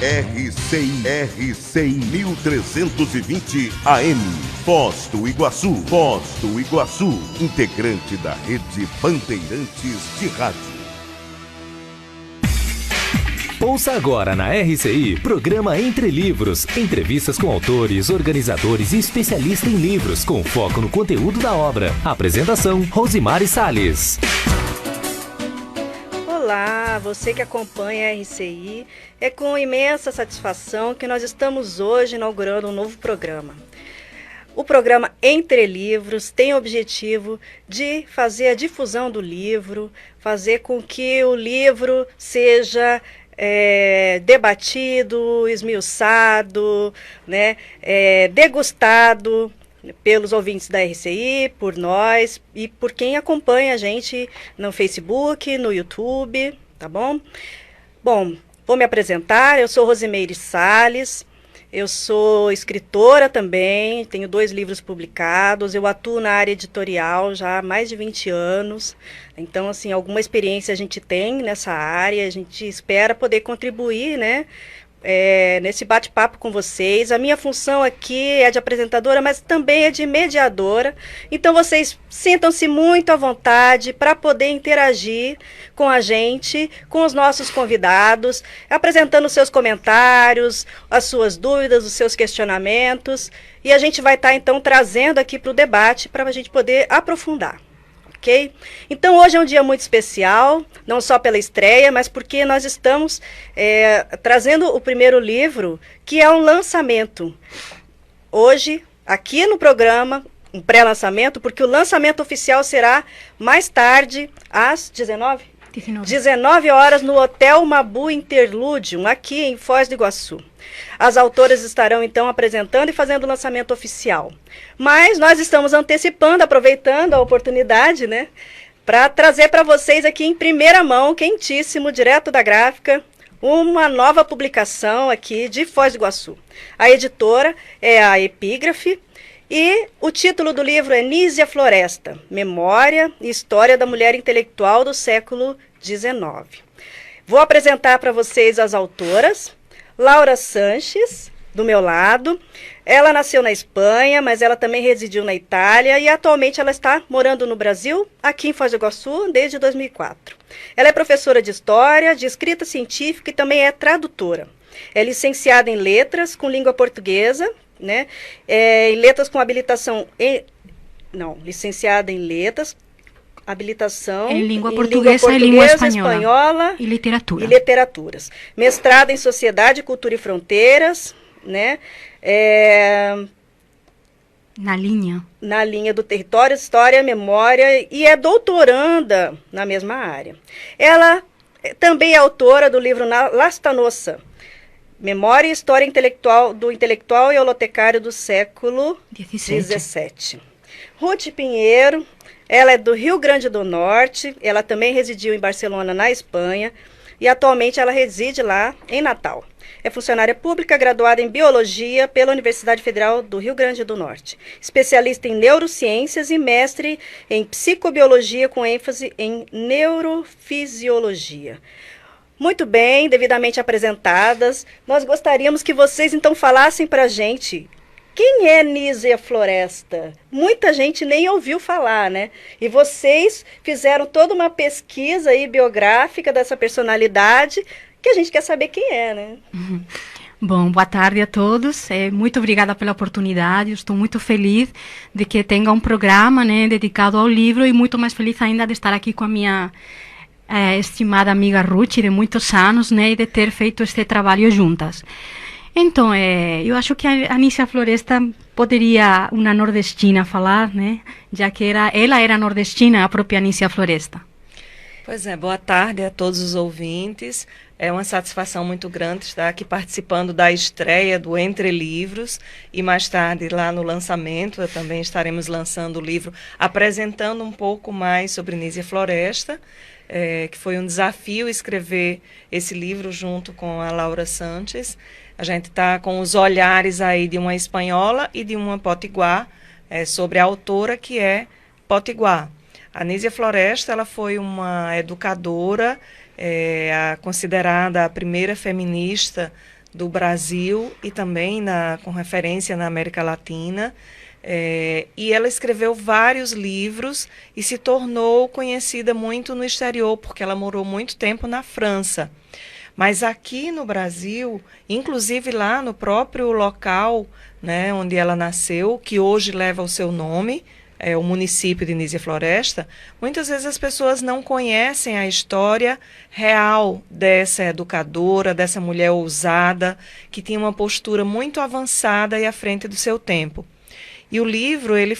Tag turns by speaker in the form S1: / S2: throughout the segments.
S1: RCI 1320 AM, Foz do Iguaçu, integrante da rede Bandeirantes de Rádio.
S2: Ouça agora na RCI, programa Entre Livros. Entrevistas com autores, organizadores e especialistas em livros, com foco no conteúdo da obra. Apresentação, Rosimari Salles.
S3: Olá, você que acompanha a RCI. É com imensa satisfação que nós estamos hoje inaugurando um novo programa. O programa Entre Livros tem o objetivo de fazer a difusão do livro, fazer com que o livro seja debatido, esmiuçado, né, degustado pelos ouvintes da RCI, por nós e por quem acompanha a gente no Facebook, no YouTube, tá bom? Bom, vou me apresentar, eu sou Rosimeire Salles, eu sou escritora também, tenho 2 livros publicados, eu atuo na área editorial já há mais de 20 anos, então, assim, alguma experiência a gente tem nessa área, a gente espera poder contribuir, né, nesse bate-papo com vocês. A minha função aqui é de apresentadora, mas também é de mediadora. Então vocês sintam-se muito à vontade para poder interagir com a gente, com os nossos convidados, apresentando os seus comentários, as suas dúvidas, os seus questionamentos. E a gente vai estar, então, trazendo aqui para o debate para a gente poder aprofundar. Okay? Então hoje é um dia muito especial, não só pela estreia, mas porque nós estamos trazendo o primeiro livro, que é um lançamento. Hoje, aqui no programa, um pré-lançamento, porque o lançamento oficial será mais tarde, às 19 horas, no Hotel Mabu Interludium, aqui em Foz do Iguaçu. As autoras estarão, então, apresentando e fazendo o lançamento oficial. Mas nós estamos antecipando, aproveitando a oportunidade, né, para trazer para vocês aqui em primeira mão, quentíssimo, direto da gráfica, uma nova publicação aqui de Foz do Iguaçu. A editora é a Epígrafe e o título do livro é Nísia Floresta, Memória e História da Mulher Intelectual do século XIX. Vou apresentar para vocês as autoras. Laura Sanches, do meu lado. Ela nasceu na Espanha, mas ela também residiu na Itália e atualmente ela está morando no Brasil, aqui em Foz do Iguaçu, desde 2004. Ela é professora de História, de Escrita Científica e também é tradutora. É licenciada em Letras com língua portuguesa, né? Em Letras com habilitação... licenciada em Letras, habilitação
S4: em língua portuguesa e língua
S3: espanhola
S4: e literatura.
S3: E literaturas. Mestrado em Sociedade, Cultura e Fronteiras, né?
S4: Na linha do Território, História, Memória, e é doutoranda na mesma área. Ela também é autora do livro Lastanossa, Memória e História do Intelectual e Holotecário do século XVII. Ruth Pinheiro, ela é do Rio Grande do Norte, ela também residiu em Barcelona, na Espanha, e atualmente ela reside lá em Natal. É funcionária pública, graduada em Biologia pela Universidade Federal do Rio Grande do Norte. Especialista em Neurociências e mestre em Psicobiologia com ênfase em Neurofisiologia. Muito bem, devidamente apresentadas, nós gostaríamos que vocês então falassem para a gente... Quem é Nísia Floresta? Muita gente nem ouviu falar, né? E vocês fizeram toda uma pesquisa aí biográfica dessa personalidade que a gente quer saber quem é, né? Bom, boa tarde a todos. Muito obrigada pela oportunidade. Eu estou muito feliz de que tenha um programa, né, dedicado ao livro e muito mais feliz ainda de estar aqui com a minha estimada amiga Ruth, de muitos anos, né, e de ter feito este trabalho juntas. Então, eu acho que a Nísia Floresta poderia uma nordestina falar, né? Já que ela era nordestina, a própria Nísia Floresta.
S5: Pois é, boa tarde a todos os ouvintes. É uma satisfação muito grande estar aqui participando da estreia do Entre Livros e mais tarde lá no lançamento também estaremos lançando o livro, apresentando um pouco mais sobre Nísia Floresta, que foi um desafio escrever esse livro junto com a Laura Sanches. A gente está com os olhares aí de uma espanhola e de uma potiguar sobre a autora que é potiguar. A Nísia Floresta, ela foi uma educadora, considerada a primeira feminista do Brasil e também com referência na América Latina. E ela escreveu vários livros e se tornou conhecida muito no exterior, porque ela morou muito tempo na França. Mas aqui no Brasil, inclusive lá no próprio local, né, onde ela nasceu, que hoje leva o seu nome, o município de Nísia Floresta, muitas vezes as pessoas não conhecem a história real dessa educadora, dessa mulher ousada, que tinha uma postura muito avançada e à frente do seu tempo. E o livro, ele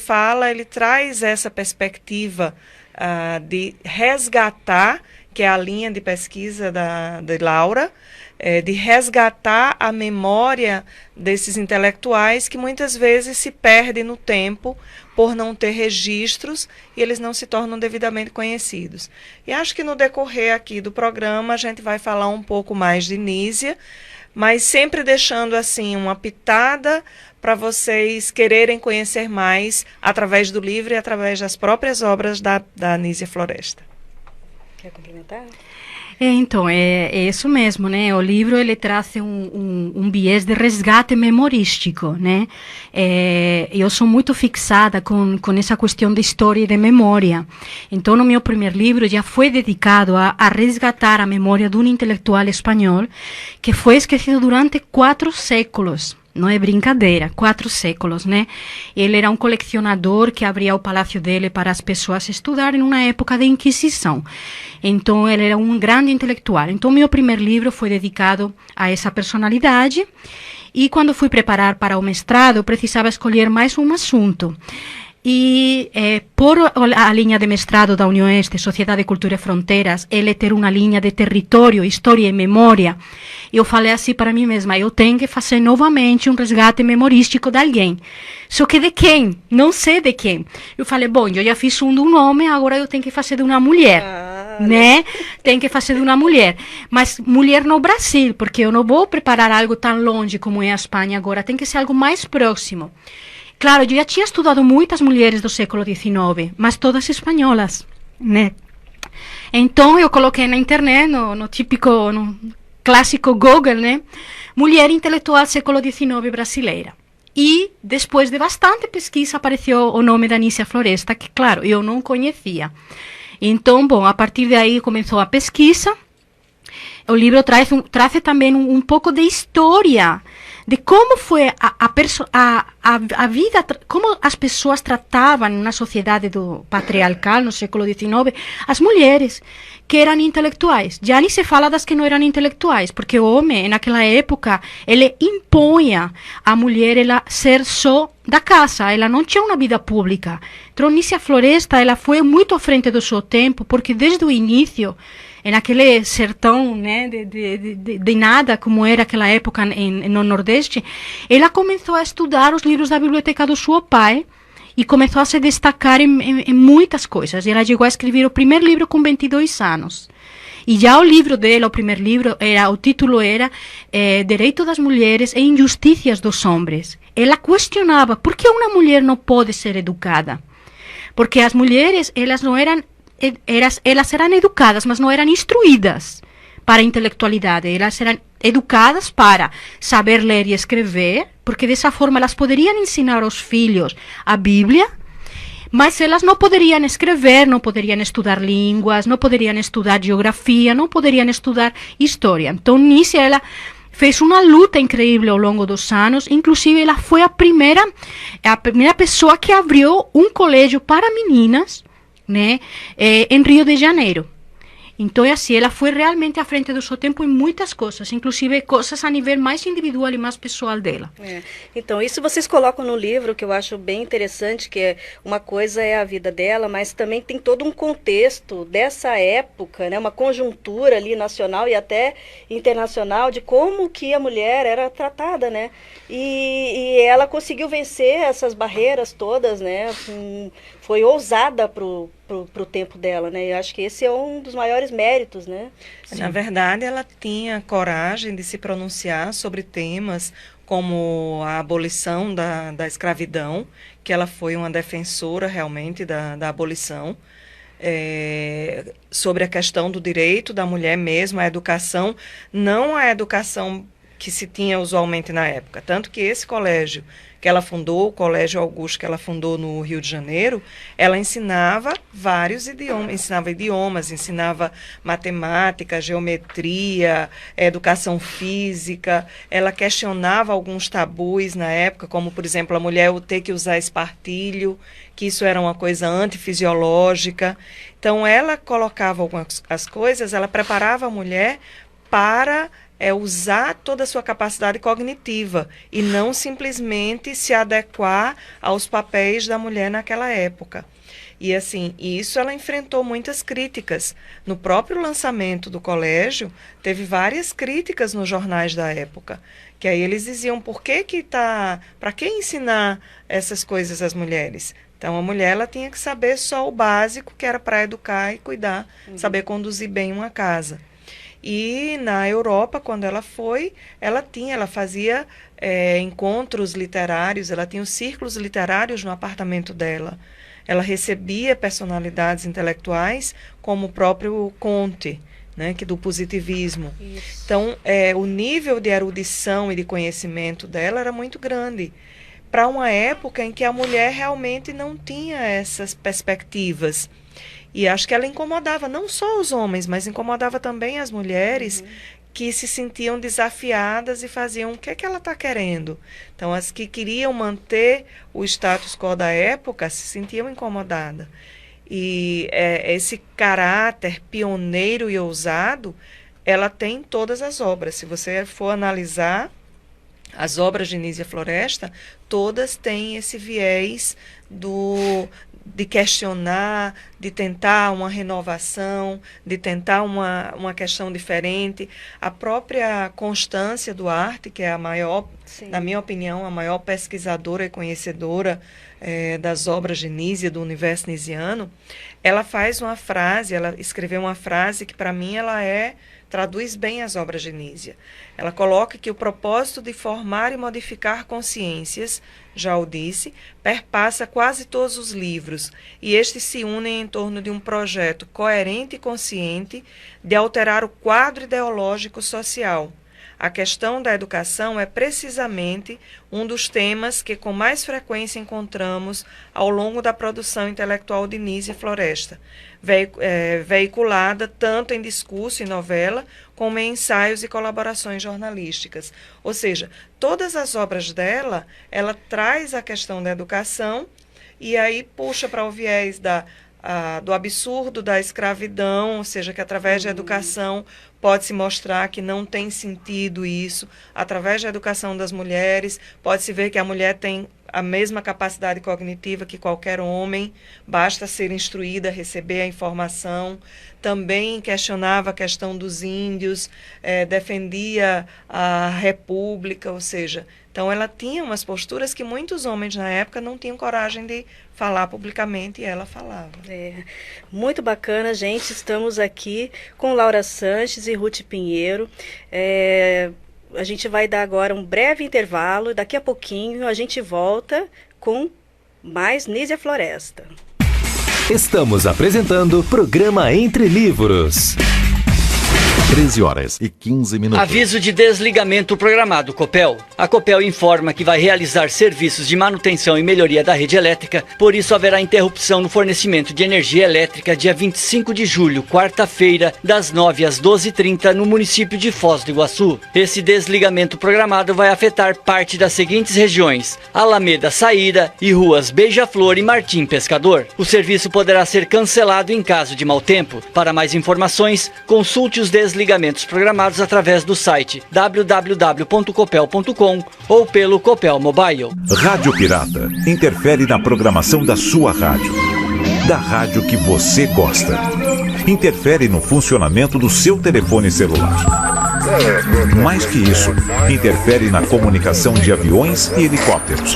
S5: traz essa perspectiva de resgatar, que é a linha de pesquisa de Laura, de resgatar a memória desses intelectuais que muitas vezes se perdem no tempo por não ter registros e eles não se tornam devidamente conhecidos. E acho que no decorrer aqui do programa a gente vai falar um pouco mais de Nísia, mas sempre deixando assim uma pitada para vocês quererem conhecer mais através do livro e através das próprias obras da Nísia Floresta.
S3: Quer complementar?
S6: Então, é isso mesmo, né? O livro, ele traz um viés de resgate memorístico, né? Eu sou muito fixada com essa questão de história e de memória. Então, no meu primeiro livro já foi dedicado a resgatar a memória de um intelectual espanhol que foi esquecido durante 4 séculos. Não é brincadeira, 4 séculos, né? Ele era um colecionador que abria o palácio dele para as pessoas estudarem numa época de Inquisição. Então, ele era um grande intelectual. Então, meu primeiro livro foi dedicado a essa personalidade. E quando fui preparar para o mestrado, eu precisava escolher mais um assunto. E por a linha de mestrado da UniOeste, Sociedade, Cultura e Fronteiras, ele ter uma linha de território, história e memória, eu falei assim para mim mesma, eu tenho que fazer novamente um resgate memorístico de alguém. Só que de quem? Não sei de quem. Eu falei, bom, eu já fiz um de um homem, agora eu tenho que fazer de uma mulher. Né? Tem que fazer de uma mulher. Mas mulher no Brasil, porque eu não vou preparar algo tão longe como é a Espanha agora, tem que ser algo mais próximo. Claro, eu já tinha estudado muitas mulheres do século XIX, mas todas espanholas, né? Então, eu coloquei na internet, no típico, no clássico Google, né? Mulher intelectual século XIX brasileira. E, depois de bastante pesquisa, apareceu o nome da Nísia Floresta, que, claro, eu não conhecia. Então, bom, a partir daí começou a pesquisa. O livro traz também um pouco de história, de como foi a vida, como as pessoas tratavam na sociedade patriarcal no século XIX as mulheres que eram intelectuais. Já nem se fala das que não eram intelectuais, porque o homem, naquela época, ele impunha a mulher ela ser só da casa, ela não tinha uma vida pública. Então, Nísia Floresta, ela foi muito à frente do seu tempo, porque desde o início, naquele sertão, né, de nada, como era aquela época no Nordeste, ela começou a estudar os livros da biblioteca do seu pai e começou a se destacar em muitas coisas. Ela chegou a escrever o primeiro livro com 22 anos. E já o livro dela, o primeiro livro, o título era Direito das Mulheres e Injustiças dos Homens. Ela questionava por que uma mulher não pode ser educada. Porque as mulheres, elas eram educadas, mas não eram instruídas para a intelectualidade. Elas eram educadas para saber ler e escrever, porque dessa forma elas poderiam ensinar aos filhos a Bíblia, mas elas não poderiam escrever, não poderiam estudar línguas, não poderiam estudar geografia, não poderiam estudar história. Então, Nísia, ela fez uma luta incrível ao longo dos anos. Inclusive, ela foi a primeira pessoa que abriu um colégio para meninas, né, em Rio de Janeiro. Então, assim, ela foi realmente à frente do seu tempo em muitas coisas, inclusive coisas a nível mais individual e mais pessoal dela.
S3: Então, isso vocês colocam no livro, que eu acho bem interessante, que uma coisa é a vida dela, mas também tem todo um contexto dessa época, né, uma conjuntura ali nacional e até internacional de como que a mulher era tratada, né? E ela conseguiu vencer essas barreiras todas, né? Foi ousada pro tempo dela, né? Eu acho que esse é um dos maiores méritos, né?
S5: Na verdade, ela tinha coragem de se pronunciar sobre temas como a abolição da escravidão, que ela foi uma defensora realmente da abolição, sobre a questão do direito da mulher mesmo, a educação, não a educação que se tinha usualmente na época. Tanto que esse colégio que ela fundou, o Colégio Augusto que ela fundou no Rio de Janeiro, ela ensinava vários idiomas, ensinava matemática, geometria, educação física, ela questionava alguns tabus na época, como, por exemplo, a mulher ter que usar espartilho, que isso era uma coisa antifisiológica. Então, ela colocava as coisas, ela preparava a mulher para usar toda a sua capacidade cognitiva e não simplesmente se adequar aos papéis da mulher naquela época. E assim, isso ela enfrentou muitas críticas. No próprio lançamento do colégio, teve várias críticas nos jornais da época, que aí eles diziam, para que ensinar essas coisas às mulheres? Então, a mulher ela tinha que saber só o básico, que era para educar e cuidar, saber conduzir bem uma casa. E na Europa, quando ela foi, ela fazia encontros literários, ela tinha os círculos literários no apartamento dela. Ela recebia personalidades intelectuais, como o próprio Comte, né, que do positivismo. Isso. Então, o nível de erudição e de conhecimento dela era muito grande, para uma época em que a mulher realmente não tinha essas perspectivas. E acho que ela incomodava não só os homens, mas incomodava também as mulheres que se sentiam desafiadas e faziam o que é que ela está querendo. Então, as que queriam manter o status quo da época se sentiam incomodadas. E esse caráter pioneiro e ousado, ela tem em todas as obras. Se você for analisar as obras de Nísia Floresta, todas têm esse viés de questionar, de tentar uma renovação, de tentar uma questão diferente. A própria Constância Duarte, que é a maior, na minha opinião, a maior pesquisadora e conhecedora das obras de Nísia, do universo nisiano, ela faz uma frase, ela escreveu uma frase que, para mim, traduz bem as obras de Nísia. Ela coloca que o propósito de formar e modificar consciências, já o disse, perpassa quase todos os livros, e estes se unem em torno de um projeto coerente e consciente de alterar o quadro ideológico social. A questão da educação é precisamente um dos temas que com mais frequência encontramos ao longo da produção intelectual de Nísia Floresta, veiculada tanto em discurso e novela, como em ensaios e colaborações jornalísticas. Ou seja, todas as obras dela, ela traz a questão da educação e aí puxa para o viés do absurdo da escravidão, ou seja, que através da educação pode-se mostrar que não tem sentido isso. Através da educação das mulheres, pode-se ver que a mulher tem a mesma capacidade cognitiva que qualquer homem, basta ser instruída, receber a informação. Também questionava a questão dos índios, defendia a república, ou seja, então ela tinha umas posturas que muitos homens na época não tinham coragem de falar publicamente e ela falava.
S3: Muito bacana, gente. Estamos aqui com Laura Sanches e Ruth Pinheiro. A gente vai dar agora um breve intervalo. Daqui a pouquinho a gente volta com mais Nísia Floresta.
S2: Estamos apresentando o programa Entre Livros.
S7: 13h15.
S8: Aviso de desligamento programado, Copel. A Copel informa que vai realizar serviços de manutenção e melhoria da rede elétrica, por isso haverá interrupção no fornecimento de energia elétrica dia 25 de julho, quarta-feira, das 9 às 12h30, no município de Foz do Iguaçu. Esse desligamento programado vai afetar parte das seguintes regiões: Alameda Saíra e ruas Beija-Flor e Martim Pescador. O serviço poderá ser cancelado em caso de mau tempo. Para mais informações, consulte os desligamentos programados através do site www.copel.com ou pelo Copel Mobile.
S7: Rádio Pirata interfere na programação da sua rádio, da rádio que você gosta. Interfere no funcionamento do seu telefone celular. Mais que isso, interfere na comunicação de aviões e helicópteros.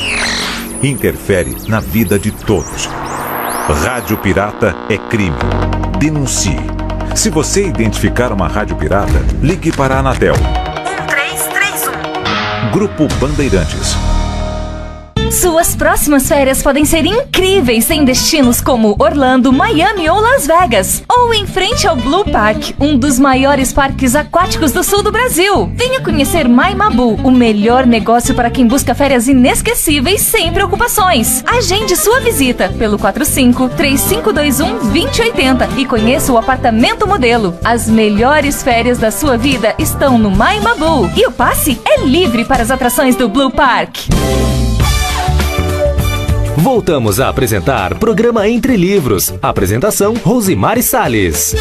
S7: Interfere na vida de todos. Rádio Pirata é crime. Denuncie. Se você identificar uma rádio pirata, ligue para a Anatel.
S9: 1331.
S7: Grupo Bandeirantes.
S9: Suas próximas férias podem ser incríveis em destinos como Orlando, Miami ou Las Vegas. Ou em frente ao Blue Park, um dos maiores parques aquáticos do sul do Brasil. Venha conhecer Maimabu, o melhor negócio para quem busca férias inesquecíveis sem preocupações. Agende sua visita pelo 45-3521-2080 e conheça o apartamento modelo. As melhores férias da sua vida estão no Maimabu. E o passe é livre para as atrações do Blue Park.
S2: Voltamos a apresentar programa Entre Livros. Apresentação Rosimari Salles.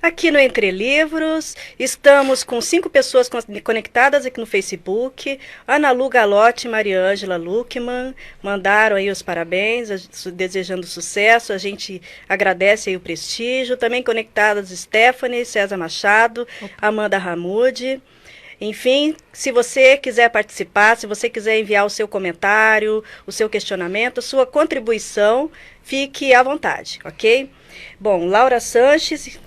S3: Aqui no Entre Livros, estamos com 5 pessoas conectadas aqui no Facebook. Ana Lu Galotti e Maria Ângela Luckman mandaram aí os parabéns, desejando sucesso. A gente agradece aí o prestígio. Também conectadas Stephanie, César Machado, Amanda Ramude. Enfim, se você quiser participar, se você quiser enviar o seu comentário, o seu questionamento, sua contribuição, fique à vontade, ok? Bom, Laura Sanches,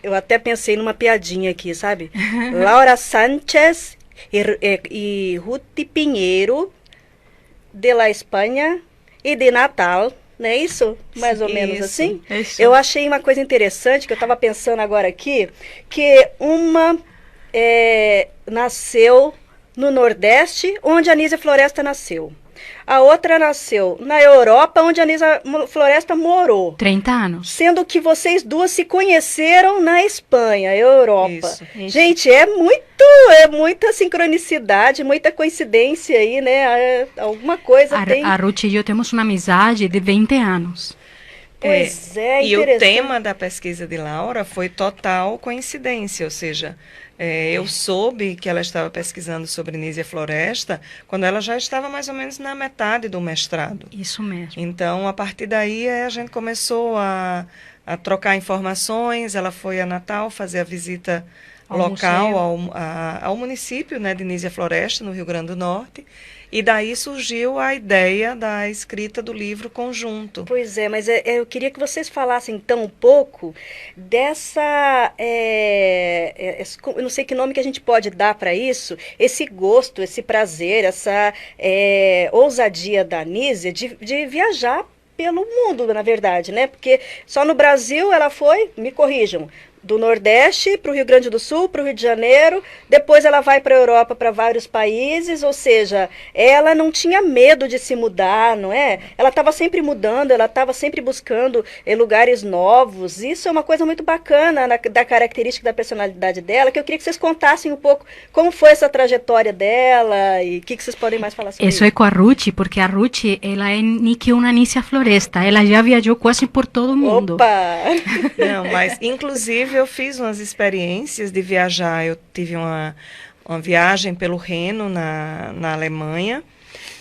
S3: eu até pensei numa piadinha aqui, sabe? Laura Sánchez e Ruth Pinheiro, de La Espanha e de Natal, não é isso? Mais ou menos assim? Isso. Eu achei uma coisa interessante, que eu estava pensando agora aqui, que uma... nasceu no Nordeste, onde a Anísia Floresta nasceu. A outra nasceu na Europa, onde a Anísia Floresta morou.
S6: 30 anos.
S3: Sendo que vocês duas se conheceram na Espanha, Europa. Isso. Gente, é muita sincronicidade, muita coincidência aí, né? Alguma coisa tem...
S6: A Ruth e eu temos uma amizade de 20 anos.
S3: Pois é,
S5: e o tema da pesquisa de Laura foi total coincidência, ou seja... eu soube que ela estava pesquisando sobre Anísia Floresta quando ela já estava mais ou menos na metade do mestrado.
S6: Isso mesmo.
S5: Então, a partir daí, a gente começou a trocar informações. Ela foi a Natal fazer a visita local ao município, né, de Anísia Floresta, no Rio Grande do Norte. E daí surgiu a ideia da escrita do livro conjunto.
S3: Pois é, mas eu queria que vocês falassem então um pouco dessa, eu não sei que nome que a gente pode dar para isso, esse gosto, esse prazer, essa ousadia da Anísia de viajar pelo mundo, na verdade, né? Porque só no Brasil ela foi, me corrijam, do Nordeste para o Rio Grande do Sul, para o Rio de Janeiro, depois ela vai para a Europa, para vários países, ou seja, ela não tinha medo de se mudar, não é? Ela estava sempre mudando, ela estava sempre buscando lugares novos. Isso é uma coisa muito bacana da característica da personalidade dela, que eu queria que vocês contassem um pouco como foi essa trajetória dela e o que vocês podem mais falar sobre isso.
S6: Isso é com a Ruth, porque a Ruth, ela é que uma Anísia Floresta, ela já viajou quase por todo o mundo.
S3: Opa!
S5: Não, mas inclusive eu fiz umas experiências de viajar. Eu tive uma viagem pelo Reno, na Alemanha,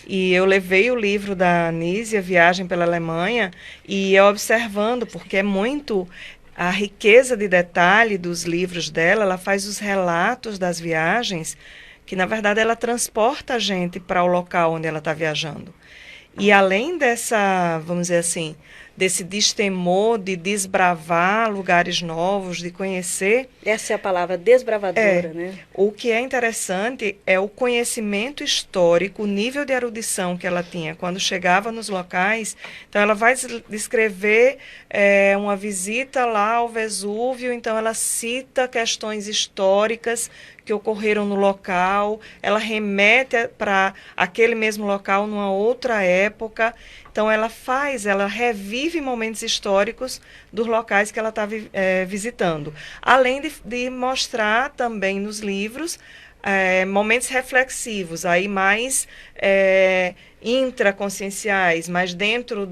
S5: e eu levei o livro da Anísia, Viagem pela Alemanha, e ia observando, porque é muito a riqueza de detalhe dos livros dela. Ela faz os relatos das viagens, que na verdade ela transporta a gente para o local onde ela está viajando. E além dessa, vamos dizer assim, desse destemor de desbravar lugares novos, de conhecer...
S3: Essa é a palavra, desbravadora, né?
S5: O que é interessante é o conhecimento histórico, o nível de erudição que ela tinha quando chegava nos locais. Então, ela vai descrever uma visita lá ao Vesúvio, então ela cita questões históricas que ocorreram no local, ela remete para aquele mesmo local numa outra época. Então, ela revive momentos históricos dos locais que ela está visitando. Além de mostrar também nos livros momentos reflexivos, aí mais intraconscienciais, mais dentro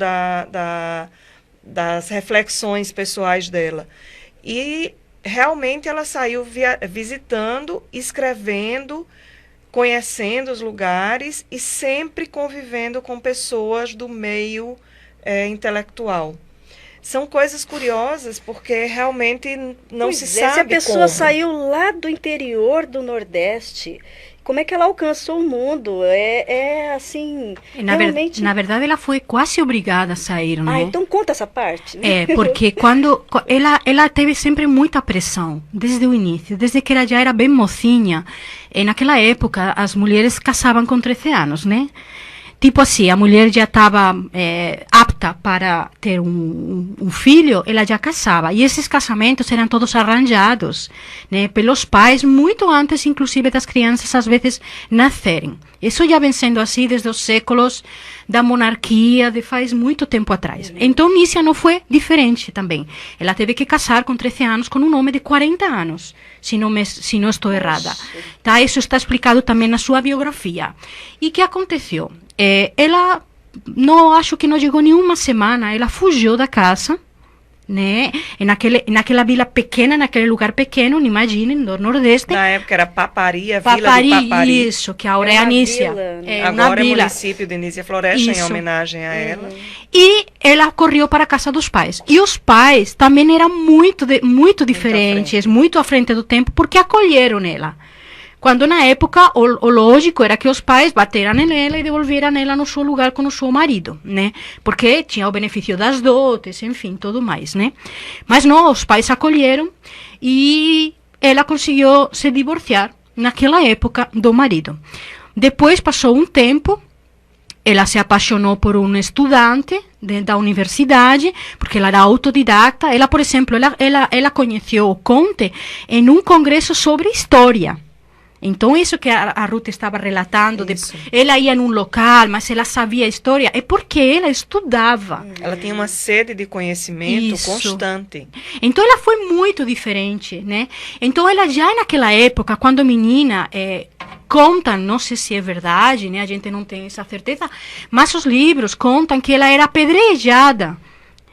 S5: das reflexões pessoais dela. E realmente ela saiu visitando, escrevendo, conhecendo os lugares e sempre convivendo com pessoas do meio intelectual. São coisas curiosas, porque realmente não se sabe.
S3: Se a pessoa saiu lá do interior do Nordeste, como é que ela alcançou o mundo? Assim, realmente...
S6: Na verdade, ela foi quase obrigada a sair, né?
S3: Então conta essa parte. Né?
S6: Porque quando ela teve sempre muita pressão, desde o início, desde que ela já era bem mocinha. Naquela época, as mulheres casavam com 13 anos, né? tipo assim, a mulher já estava apta para ter um filho, ela já casava. E esses casamentos eram todos arranjados, né, pelos pais, muito antes, inclusive, das crianças, às vezes, nascerem. Isso já vem sendo assim desde os séculos da monarquia, de faz muito tempo atrás. Então, Nícia não foi diferente também. Ela teve que casar com 13 anos com um homem de 40 anos, se não estou errada. Tá? Isso está explicado também na sua biografia. E o que aconteceu? Ela, acho que não chegou nenhuma semana, ela fugiu da casa, né? Naquela vila pequena, naquele lugar pequeno, imaginem, no Nordeste.
S5: Na época era Vila do Papari.
S6: Isso, que agora é a Nícia.
S5: Agora é município de Nícia Floresta, em homenagem a ela.
S6: E ela correu para a casa dos pais. E os pais também eram muito diferentes, muito à frente do tempo, porque acolheram ela. Quando na época o lógico era que os pais bateram nela e devolveram ela no seu lugar com o seu marido, né? Porque tinha o benefício das dotes, enfim, tudo mais, né? Mas não, os pais acolheram e ela conseguiu se divorciar naquela época do marido. Depois passou um tempo, ela se apaixonou por um estudante da universidade, porque ela era autodidata. Ela, por exemplo, ela conheceu o Conte em um congresso sobre história. Então, isso que a Ruth estava relatando, ela ia num local, mas ela sabia a história, é porque ela estudava.
S5: Ela tinha uma sede de conhecimento constante.
S6: Então, ela foi muito diferente, né? Então, ela já naquela época, quando menina, contam, não sei se é verdade, né? A gente não tem essa certeza, mas os livros contam que ela era apedrejada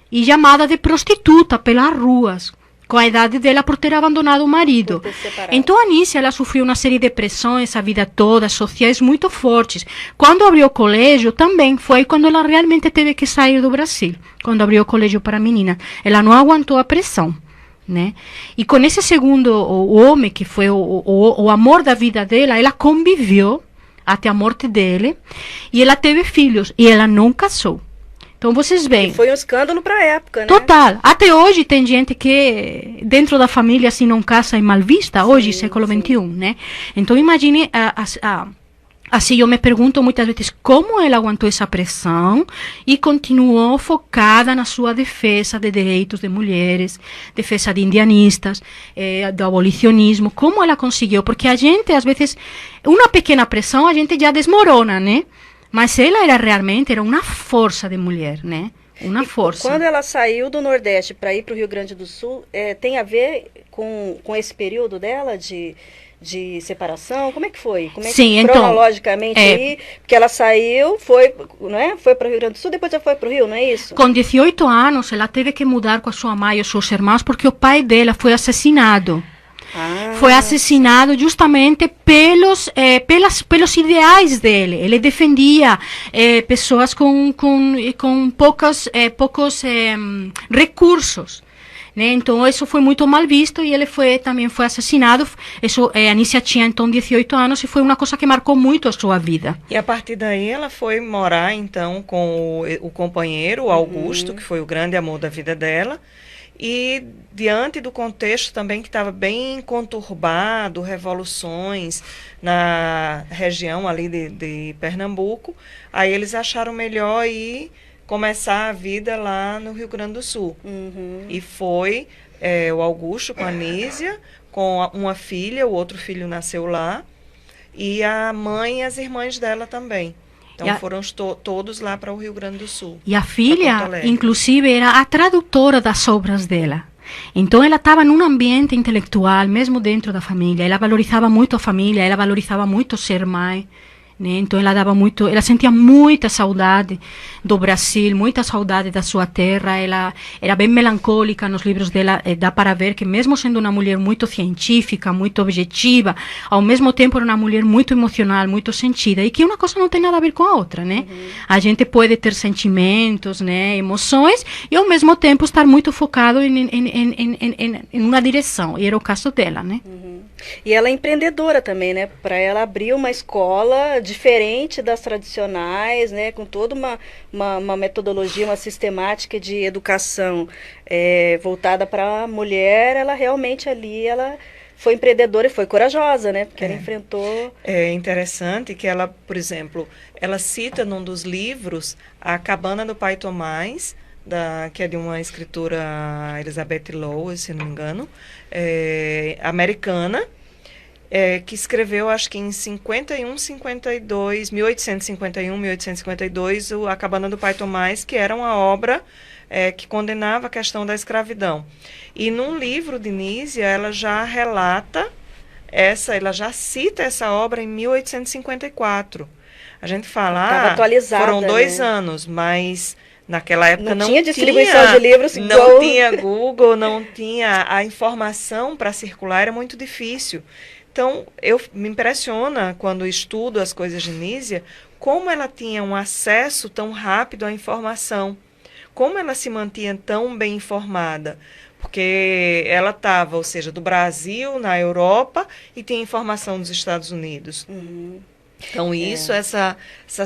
S6: e chamada de prostituta pelas ruas, com a idade dela por ter abandonado o marido. Então, a Nícia, ela sofreu uma série de pressões a vida toda, sociais muito fortes. Quando abriu o colégio, também foi quando ela realmente teve que sair do Brasil, quando abriu o colégio para menina. Ela não aguentou a pressão, né? E com esse segundo homem, que foi o amor da vida dela, ela conviveu até a morte dele, e ela teve filhos, e ela não casou. Então, vocês veem.
S4: E foi um escândalo para a época, né?
S6: Total. Até hoje tem gente que dentro da família assim não casa é mal vista, hoje, século XXI, né? Então, imagine, assim, eu me pergunto muitas vezes como ela aguentou essa pressão e continuou focada na sua defesa de direitos de mulheres, defesa de indianistas, do abolicionismo. Como ela conseguiu? Porque a gente, às vezes, uma pequena pressão, a gente já desmorona, né? Mas ela era uma força de mulher, né? Uma força.
S4: Quando ela saiu do Nordeste para ir para o Rio Grande do Sul, tem a ver com esse período dela de separação? Como é que foi? Como é que,
S6: sim, então,
S4: cronologicamente aí? Porque ela saiu, foi para o Rio Grande do Sul, depois já foi para o Rio, não é isso?
S6: Com 18 anos, ela teve que mudar com a sua mãe e os seus irmãos, porque o pai dela foi assassinado. Foi assassinado justamente pelos ideais dele. Ele defendia pessoas com poucos recursos, né? Então isso foi muito mal visto e ele também foi assassinado. A Nícia tinha então 18 anos e foi uma coisa que marcou muito a sua vida.
S5: E a partir daí ela foi morar então com o companheiro, o Augusto, que foi o grande amor da vida dela. E diante do contexto também que estava bem conturbado, revoluções na região ali de Pernambuco, aí eles acharam melhor ir começar a vida lá no Rio Grande do Sul. E foi o Augusto com a Nísia, com uma filha, o outro filho nasceu lá, e a mãe e as irmãs dela também. Então foram todos lá para o Rio Grande do Sul.
S6: E a filha, inclusive, era a tradutora das obras dela. Então ela estava num ambiente intelectual, mesmo dentro da família. Ela valorizava muito a família, ela valorizava muito ser mãe, né? Então ela sentia muita saudade do Brasil, muita saudade da sua terra. Ela era bem melancólica nos livros dela. Dá para ver que mesmo sendo uma mulher muito científica, muito objetiva, ao mesmo tempo era uma mulher muito emocional, muito sentida, e que uma coisa não tem nada a ver com a outra, né? A gente pode ter sentimentos, né, emoções, e ao mesmo tempo estar muito focado em uma direção, e era o caso dela, né?
S4: E ela é empreendedora também, né? Para ela abrir uma escola diferente das tradicionais, né? Com toda uma metodologia, uma sistemática de educação voltada para a mulher. Ela realmente ali, ela
S3: foi empreendedora e foi corajosa, né? Porque ela enfrentou...
S5: É interessante que ela, por exemplo, ela cita num dos livros A Cabana do Pai Tomás, que é de uma escritora, Elizabeth Lowell, se não me engano, americana, que escreveu, acho que em 1851, A Cabana do Pai Tomás, que era uma obra que condenava a questão da escravidão. E num livro de Nízia, ela já relata ela já cita essa obra em 1854. A gente fala, foram 2 anos, mas naquela época não tinha
S3: distribuição de livros,
S5: não tinha Google, não tinha a informação para circular, era muito difícil. Então, me impressiona quando estudo as coisas de Nízia, como ela tinha um acesso tão rápido à informação, como ela se mantinha tão bem informada, porque ela estava, ou seja, do Brasil, na Europa, e tinha informação dos Estados Unidos. Então, essa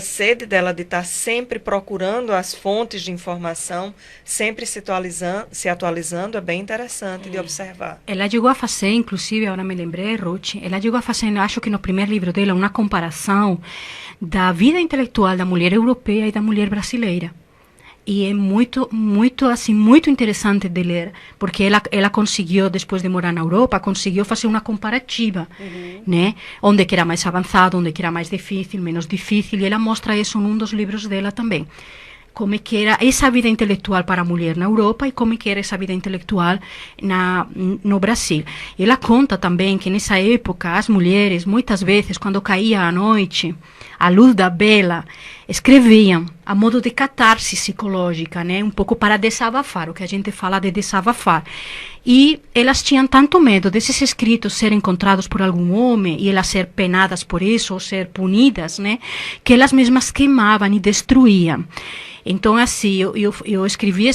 S5: sede dela de estar sempre procurando as fontes de informação, sempre se atualizando, é bem interessante de observar.
S6: Ela chegou a fazer, inclusive, agora me lembrei, Ruth, ela chegou a fazer, acho que no primeiro livro dela, uma comparação da vida intelectual da mulher europeia e da mulher brasileira. E é muito interessante de ler, porque ela conseguiu, depois de morar na Europa, conseguiu fazer uma comparativa, né? Onde que era mais avançado, onde que era mais difícil, menos difícil, e ela mostra isso num dos livros dela também. Como que era essa vida intelectual para a mulher na Europa e como que era essa vida intelectual no Brasil. Ela conta também que nessa época as mulheres, muitas vezes, quando caía a noite, à luz da vela, escreviam a modo de catarse psicológica, né? Um pouco para desabafar, o que a gente fala de desabafar. E elas tinham tanto medo desses escritos serem encontrados por algum homem e elas ser penadas por isso, ou ser punidas, né? Que elas mesmas queimavam e destruíam. Então, assim, eu escrevi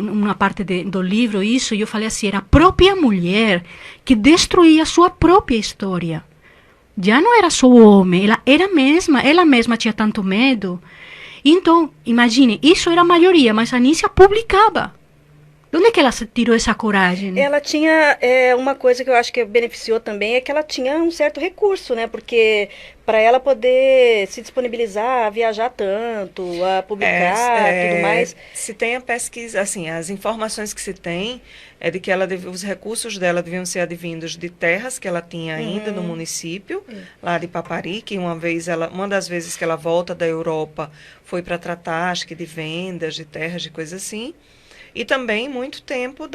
S6: uma parte do livro, isso, e eu falei assim, era a própria mulher que destruía a sua própria história. Já não era só o homem, ela mesma tinha tanto medo. Então, imagine, isso era a maioria, mas a Nízia publicava. De onde é que ela tirou essa coragem?
S3: Ela tinha, uma coisa que eu acho que beneficiou também, é que ela tinha um certo recurso, né? Porque para ela poder se disponibilizar a viajar tanto, a publicar, tudo mais.
S5: Se tem a pesquisa, assim, as informações que se tem é de que os recursos dela deviam ser advindos de terras que ela tinha ainda no município, lá de Paparica, e uma das vezes que ela volta da Europa foi para tratar, acho que de vendas, de terras, de coisas assim. E também muito tempo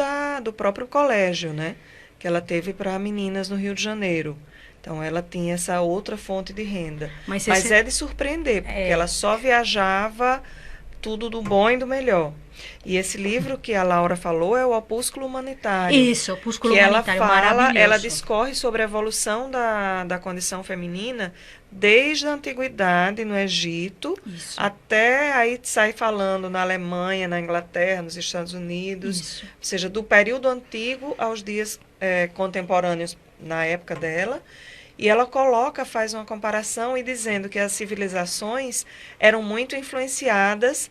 S5: do próprio colégio, né? Que ela teve para meninas no Rio de Janeiro. Então, ela tinha essa outra fonte de renda. Mas é de surpreender, porque ela só viajava tudo do bom e do melhor. E esse livro que a Laura falou é o Opúsculo Humanitário.
S6: Isso, Opúsculo Humanitário, maravilhoso.
S5: Ela discorre sobre a evolução da condição feminina desde a antiguidade no Egito, até aí sai falando na Alemanha, na Inglaterra, nos Estados Unidos, ou seja, do período antigo aos dias contemporâneos na época dela. E ela faz uma comparação e dizendo que as civilizações eram muito influenciadas,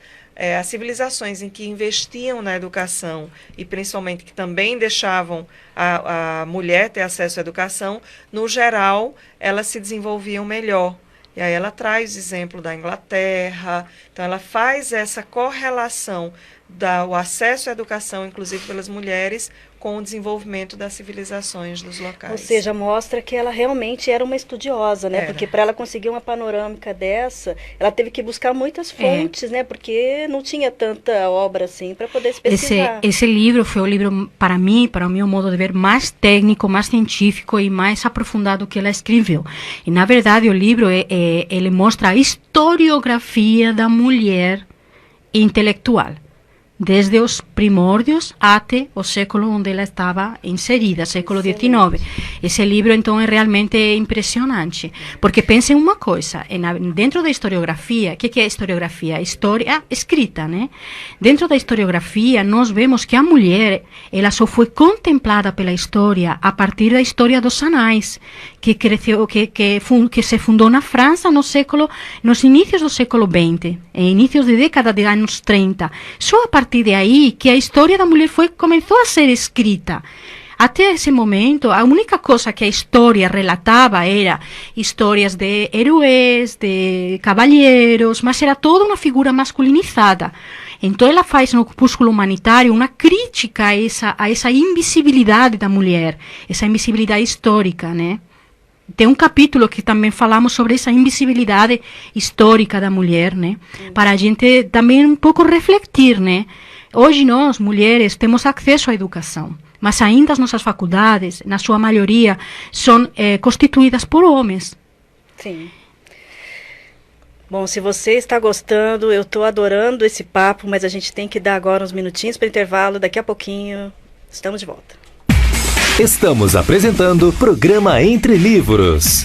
S5: as civilizações em que investiam na educação e principalmente que também deixavam a mulher ter acesso à educação, no geral, elas se desenvolviam melhor. E aí ela traz o exemplo da Inglaterra, então ela faz essa correlação do acesso à educação, inclusive pelas mulheres, com o desenvolvimento das civilizações dos locais.
S3: Ou seja, mostra que ela realmente era uma estudiosa, né? Porque para ela conseguir uma panorâmica dessa, ela teve que buscar muitas fontes, né? Porque não tinha tanta obra assim para poder se pesquisar.
S6: Esse livro foi o livro, para mim, para o meu modo de ver, mais técnico, mais científico e mais aprofundado que ela escreveu. E, na verdade, o livro ele mostra a historiografia da mulher intelectual, desde os primórdios até o século onde ela estava inserida, século XIX. Esse livro, então, é realmente impressionante. Porque pensem uma coisa, dentro da historiografia, o que é historiografia? História escrita, né? Dentro da historiografia, nós vemos que a mulher, ela só foi contemplada pela história a partir da história dos anais, que se fundou na França nos inícios do século XX, inícios de década de anos 30. Só a partir de aí que a história da mulher começou a ser escrita. Até esse momento, a única coisa que a história relatava era histórias de heróis, de cavalheiros, mas era toda uma figura masculinizada. Então ela faz no Opúsculo Humanitário uma crítica a essa invisibilidade da mulher, essa invisibilidade histórica, né? Tem um capítulo que também falamos sobre essa invisibilidade histórica da mulher, né? Para a gente também um pouco refletir, né? Hoje nós, mulheres, temos acesso à educação, mas ainda as nossas faculdades, na sua maioria, são constituídas por homens.
S3: Sim. Bom, se você está gostando, eu estou adorando esse papo, mas a gente tem que dar agora uns minutinhos para intervalo. Daqui a pouquinho, estamos de volta.
S2: Estamos apresentando o programa Entre Livros.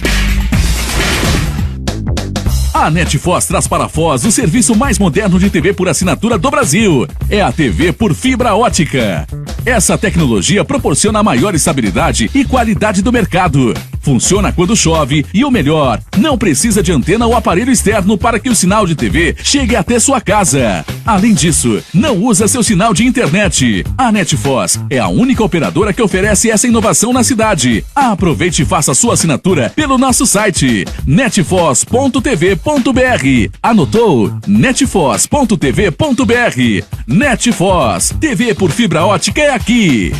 S10: A NetFoz traz para a Foz o serviço mais moderno de TV por assinatura do Brasil. É a TV por fibra ótica. Essa tecnologia proporciona a maior estabilidade e qualidade do mercado. Funciona quando chove e, o melhor, não precisa de antena ou aparelho externo para que o sinal de TV chegue até sua casa. Além disso, não usa seu sinal de internet. A NetFoz é a única operadora que oferece essa inovação na cidade. Aproveite e faça sua assinatura pelo nosso site netfoz.tv.br. Anotou? netfoz.tv.br. NetFoz, TV por fibra ótica é aqui.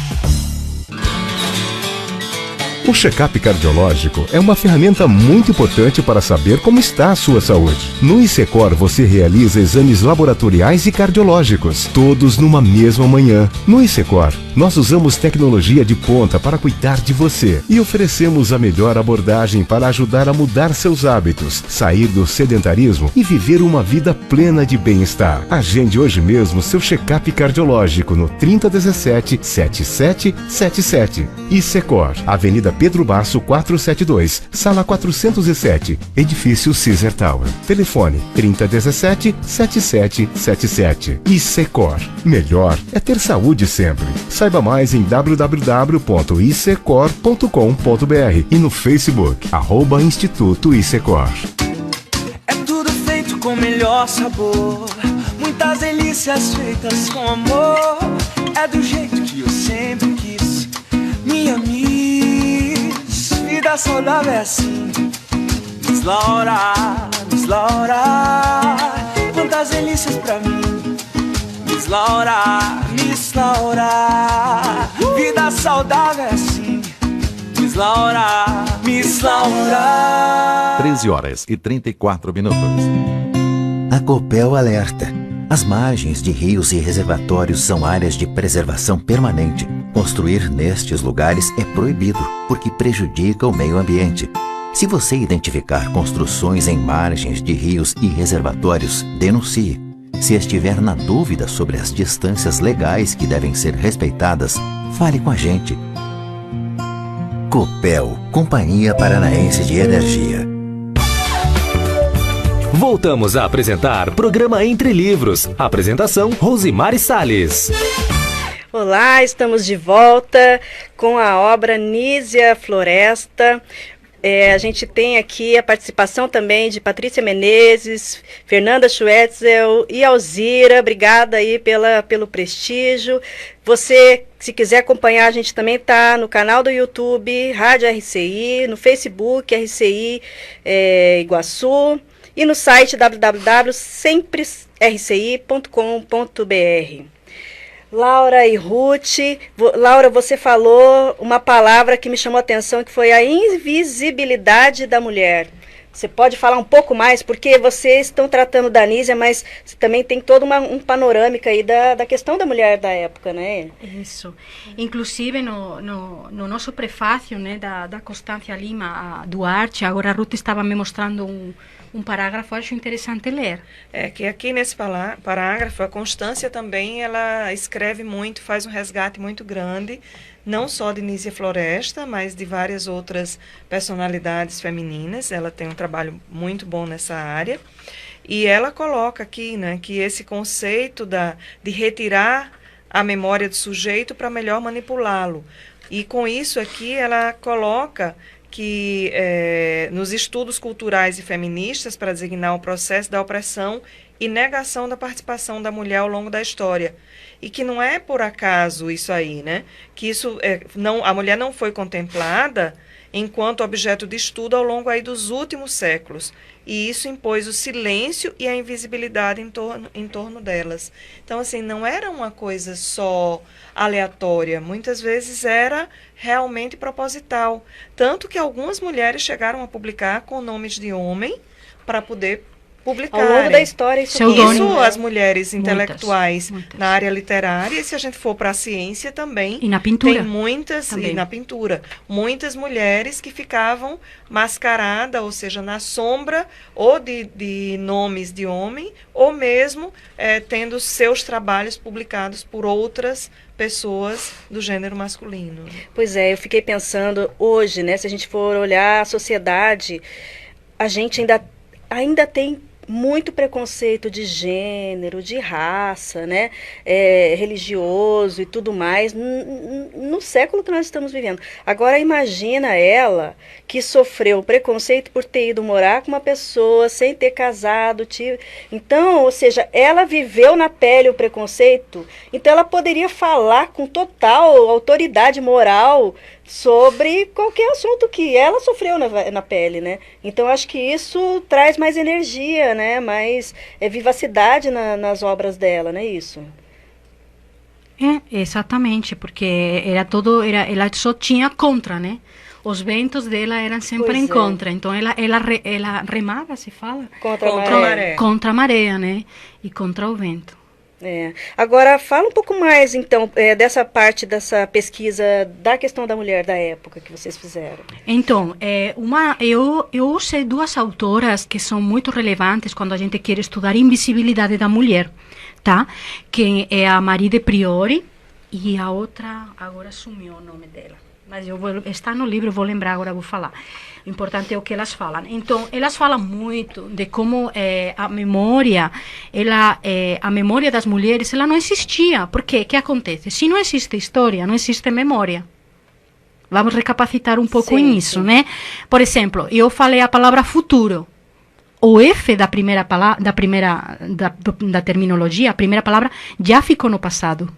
S11: O check-up cardiológico é uma ferramenta muito importante para saber como está a sua saúde. No ICECOR você realiza exames laboratoriais e cardiológicos, todos numa mesma manhã. No ICECOR, nós usamos tecnologia de ponta para cuidar de você e oferecemos a melhor abordagem para ajudar a mudar seus hábitos, sair do sedentarismo e viver uma vida plena de bem-estar. Agende hoje mesmo seu check-up cardiológico no 3017-7777. ICECOR, Avenida Pedro Basso 472, Sala 407, Edifício Caesar Tower. Telefone 3017-7777. ICECOR. Melhor é ter saúde sempre. Saiba mais em www.icecor.com.br e no Facebook, @Instituto ICECOR.
S12: É tudo feito com melhor sabor, muitas delícias feitas com amor. É do jeito que eu sempre quis, minha miss. Vida saudável é assim. Miss Laura, quantas delícias pra mim. Miss Laura, vida saudável é assim. Miss Laura.
S13: 13h34. A Copel alerta. As margens de rios e reservatórios são áreas de preservação permanente. Construir nestes lugares é proibido, porque prejudica o meio ambiente. Se você identificar construções em margens de rios e reservatórios, denuncie. Se estiver na dúvida sobre as distâncias legais que devem ser respeitadas, fale com a gente. Copel, Companhia Paranaense de Energia.
S2: Voltamos a apresentar programa Entre Livros. Apresentação Rosimari Salles.
S3: Olá, estamos de volta com a obra Nísia Floresta. A gente tem aqui a participação também de Patrícia Menezes, Fernanda Schwetzel e Alzira. Obrigada aí pelo prestígio. Você, se quiser acompanhar, a gente também está no canal do YouTube, Rádio RCI, no Facebook, RCI Iguaçu, e no site www.semprerci.com.br. Laura e Ruth, Laura, você falou uma palavra que me chamou a atenção, que foi a invisibilidade da mulher. Você pode falar um pouco mais, porque vocês estão tratando da Nísia, mas você também tem todo um panorâmica aí da questão da mulher da época, né?
S6: Isso. Inclusive, no nosso prefácio, né, da Constância Lima Duarte, agora a Ruth estava me mostrando um parágrafo, acho interessante ler.
S5: É que aqui nesse parágrafo, a Constância também, ela escreve muito, faz um resgate muito grande, não só de Nísia Floresta, mas de várias outras personalidades femininas. Ela tem um trabalho muito bom nessa área. E ela coloca aqui, né, que esse conceito de retirar a memória do sujeito para melhor manipulá-lo. E com isso aqui ela coloca que nos estudos culturais e feministas para designar o processo da opressão e negação da participação da mulher ao longo da história. E que não é por acaso isso aí, né? Que isso a mulher não foi contemplada enquanto objeto de estudo ao longo aí dos últimos séculos. E isso impôs o silêncio e a invisibilidade em torno delas. Então, assim, não era uma coisa só aleatória. Muitas vezes era realmente proposital. Tanto que algumas mulheres chegaram a publicar com nomes de homem para poder publicar.
S3: Ao longo da história, isso
S5: as mulheres intelectuais muitas. Na área literária, e se a gente for para a ciência também,
S6: e na pintura.
S5: Tem muitas, e na pintura, muitas mulheres que ficavam mascaradas, ou seja, na sombra ou de nomes de homem, ou mesmo tendo seus trabalhos publicados por outras pessoas do gênero masculino.
S3: Pois é, eu fiquei pensando hoje, né, se a gente for olhar a sociedade, a gente ainda tem muito preconceito de gênero, de raça, né, religioso e tudo mais, no século que nós estamos vivendo. Agora, imagina ela que sofreu preconceito por ter ido morar com uma pessoa sem ter casado. Então, ou seja, ela viveu na pele o preconceito, então ela poderia falar com total autoridade moral sobre qualquer assunto que ela sofreu na pele, né? Então, acho que isso traz mais energia, né? Mais vivacidade nas obras dela, não é isso?
S6: Exatamente, porque ela só tinha contra, né? Os ventos dela eram sempre em contra, então ela remava, se fala?
S3: Contra a maré.
S6: Contra a maré, né? E contra o vento.
S3: Agora, fala um pouco mais, então, dessa parte dessa pesquisa da questão da mulher da época que vocês fizeram.
S6: Então, eu usei duas autoras que são muito relevantes quando a gente quer estudar invisibilidade da mulher, tá? Que é a Marie de Priori e a outra, agora sumiu o nome dela. Mas está no livro, eu vou lembrar, agora vou falar. O importante é o que elas falam. Então, elas falam muito de como a memória das mulheres, ela não existia. Por quê? O que acontece? Se não existe história, não existe memória. Vamos recapacitar um pouco nisso, né? Por exemplo, eu falei a palavra futuro. O F da terminologia, a primeira palavra, já ficou no passado.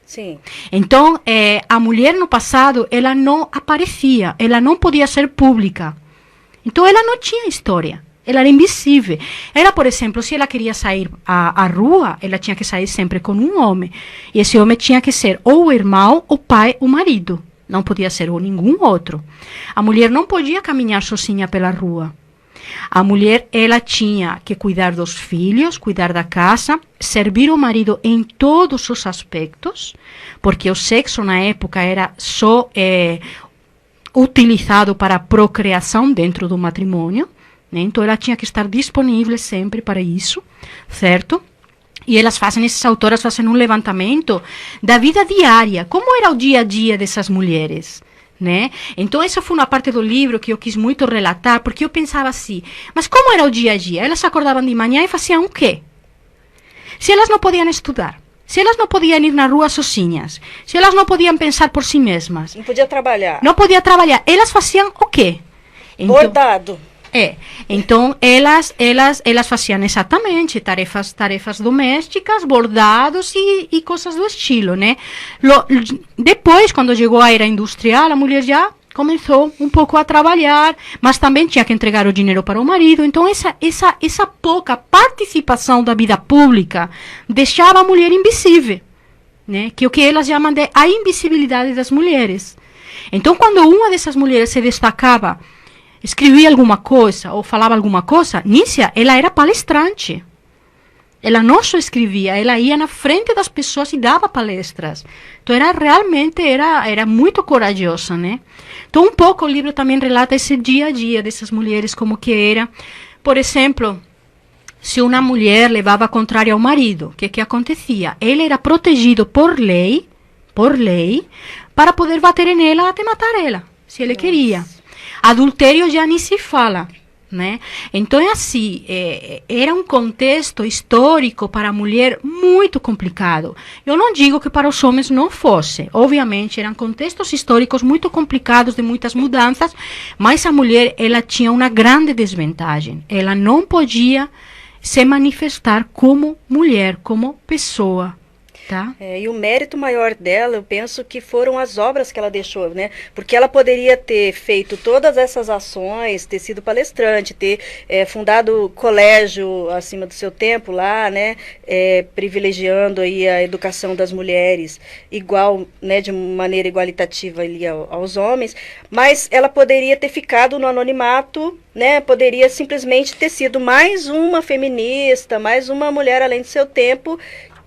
S3: Sim.
S6: Então, a mulher no passado, ela não aparecia, ela não podia ser pública. Então, ela não tinha história, ela era invisível. Ela, por exemplo, se ela queria sair à rua, ela tinha que sair sempre com um homem. E esse homem tinha que ser ou o irmão, o pai, o marido. Não podia ser ou nenhum outro. A mulher não podia caminhar sozinha pela rua. A mulher, ela tinha que cuidar dos filhos, cuidar da casa, servir o marido em todos os aspectos, porque o sexo na época era só utilizado para a procriação dentro do matrimônio, né? Então ela tinha que estar disponível sempre para isso, certo? E essas autoras fazem um levantamento da vida diária, como era o dia a dia dessas mulheres, né? Então essa foi uma parte do livro que eu quis muito relatar, porque eu pensava assim, mas como era o dia a dia? Elas acordavam de manhã e faziam o quê? Se elas não podiam estudar, se elas não podiam ir na rua sozinhas, se elas não podiam pensar por si mesmas,
S3: não podia trabalhar,
S6: elas faziam o quê?
S3: Então, bordado.
S6: Então elas faziam exatamente tarefas domésticas, bordados e coisas do estilo, né? Depois, quando chegou a era industrial, a mulher já começou um pouco a trabalhar, mas também tinha que entregar o dinheiro para o marido. Então essa pouca participação da vida pública deixava a mulher invisível, né? Que é o que elas chamam de a invisibilidade das mulheres. Então, quando uma dessas mulheres se destacava, escrevia alguma coisa ou falava alguma coisa, Nícia, ela era palestrante. Ela não só escrevia, ela ia na frente das pessoas e dava palestras. Então, era muito corajosa, né? Então, um pouco o livro também relata esse dia a dia dessas mulheres, como que era. Por exemplo, se uma mulher levava a contrária ao marido, o que acontecia? Ele era protegido por lei, para poder bater nela até matar ela, se ele queria. Adultério já nem se fala, né? Então é assim, era um contexto histórico para a mulher muito complicado. Eu não digo que para os homens não fosse, obviamente eram contextos históricos muito complicados, de muitas mudanças, mas a mulher, ela tinha uma grande desvantagem, ela não podia se manifestar como mulher, como pessoa. Tá.
S3: E o mérito maior dela, eu penso que foram as obras que ela deixou, né? Porque ela poderia ter feito todas essas ações, ter sido palestrante, ter fundado colégio acima do seu tempo lá, né? Privilegiando aí a educação das mulheres igual, né? De maneira igualitativa ali aos homens, mas ela poderia ter ficado no anonimato, né? Poderia simplesmente ter sido mais uma feminista, mais uma mulher além do seu tempo,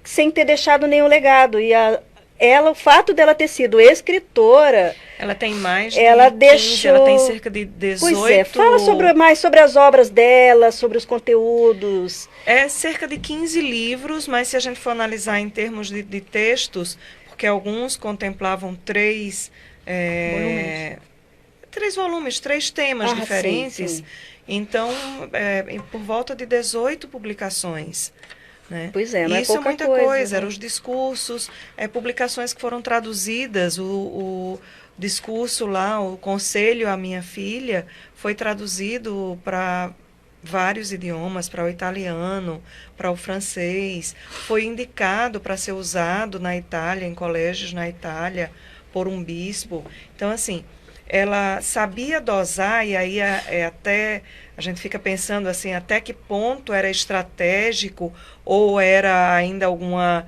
S3: sem ter deixado nenhum legado. E o fato dela ter sido escritora...
S5: Ela tem mais de
S3: ela
S5: 15,
S3: deixou...
S5: ela tem cerca de 18...
S3: Pois é, fala mais sobre as obras dela, sobre os conteúdos.
S5: É cerca de 15 livros, mas se a gente for analisar em termos de textos, porque alguns contemplavam 3 volumes, 3 temas diferentes, sim. Então, por volta de 18 publicações. Né?
S3: Pois é, não
S5: isso
S3: é pouca
S5: muita coisa. Eram os discursos, publicações que foram traduzidas, o discurso lá, o Conselho à Minha Filha, foi traduzido para vários idiomas, para o italiano, para o francês, foi indicado para ser usado na Itália, em colégios na Itália, por um bispo. Então, assim, ela sabia dosar, e aí até a gente fica pensando assim, até que ponto era estratégico ou era ainda alguma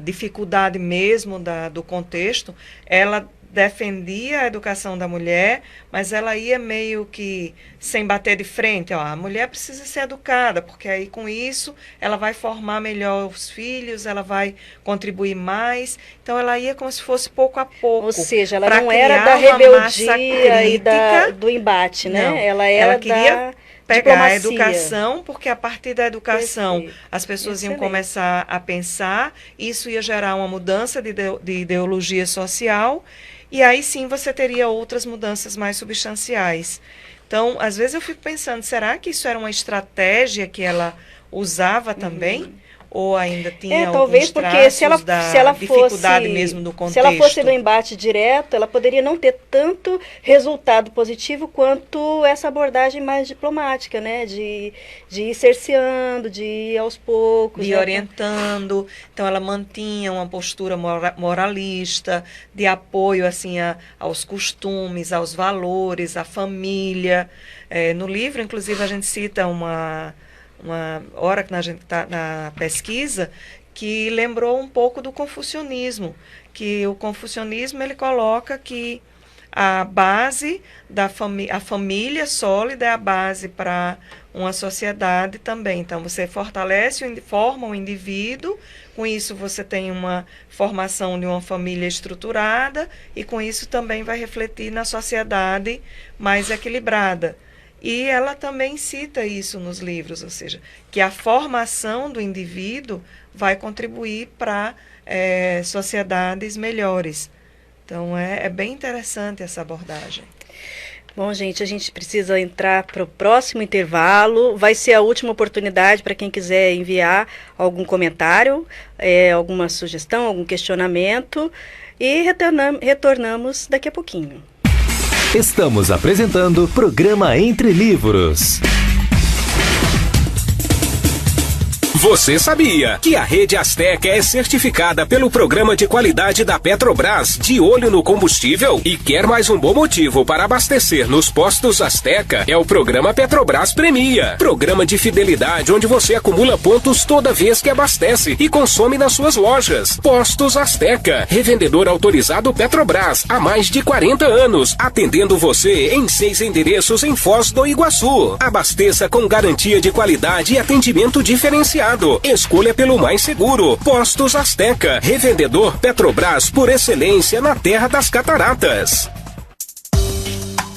S5: dificuldade mesmo do contexto. Ela defendia a educação da mulher, mas ela ia meio que sem bater de frente. A mulher precisa ser educada, porque aí com isso ela vai formar melhor os filhos, ela vai contribuir mais. Então ela ia como se fosse pouco a pouco.
S3: Ou seja, ela não era da rebeldia e do embate, né?
S5: Não,
S3: ela
S5: queria pegar
S3: diplomacia.
S5: A educação, porque a partir da educação as pessoas iam começar a pensar, isso ia gerar uma mudança de ideologia social, e aí sim você teria outras mudanças mais substanciais. Então, às vezes eu fico pensando, será que isso era uma estratégia que ela usava também? Ou ainda tinha
S3: talvez
S5: alguns
S3: porque se ela
S5: dificuldade
S3: fosse,
S5: mesmo do contexto?
S3: Se ela fosse no embate direto, ela poderia não ter tanto resultado positivo quanto essa abordagem mais diplomática, né? De ir cerceando, de ir aos poucos.
S5: De ir orientando. Então, ela mantinha uma postura moralista, de apoio assim, aos costumes, aos valores, à família. No livro, inclusive, a gente cita uma hora que a gente está na pesquisa, que lembrou um pouco do confucionismo, que o confucionismo ele coloca que a base a família sólida é a base para uma sociedade também. Então, você forma um indivíduo, com isso você tem uma formação de uma família estruturada, e com isso também vai refletir na sociedade mais equilibrada. E ela também cita isso nos livros, ou seja, que a formação do indivíduo vai contribuir para sociedades melhores. Então, é bem interessante essa abordagem.
S3: Bom, gente, a gente precisa entrar para o próximo intervalo. Vai ser a última oportunidade para quem quiser enviar algum comentário, alguma sugestão, algum questionamento. E retornamos daqui a pouquinho.
S2: Estamos apresentando o programa Entre Livros.
S14: Você sabia que a Rede Azteca é certificada pelo Programa de Qualidade da Petrobras, de olho no combustível? E quer mais um bom motivo para abastecer nos postos Azteca? É o Programa Petrobras Premia. Programa de fidelidade onde você acumula pontos toda vez que abastece e consome nas suas lojas. Postos Azteca, revendedor autorizado Petrobras há mais de 40 anos, atendendo você em 6 endereços em Foz do Iguaçu. Abasteça com garantia de qualidade e atendimento diferenciado. Escolha pelo mais seguro. Postos Azteca, revendedor Petrobras por excelência na Terra das Cataratas.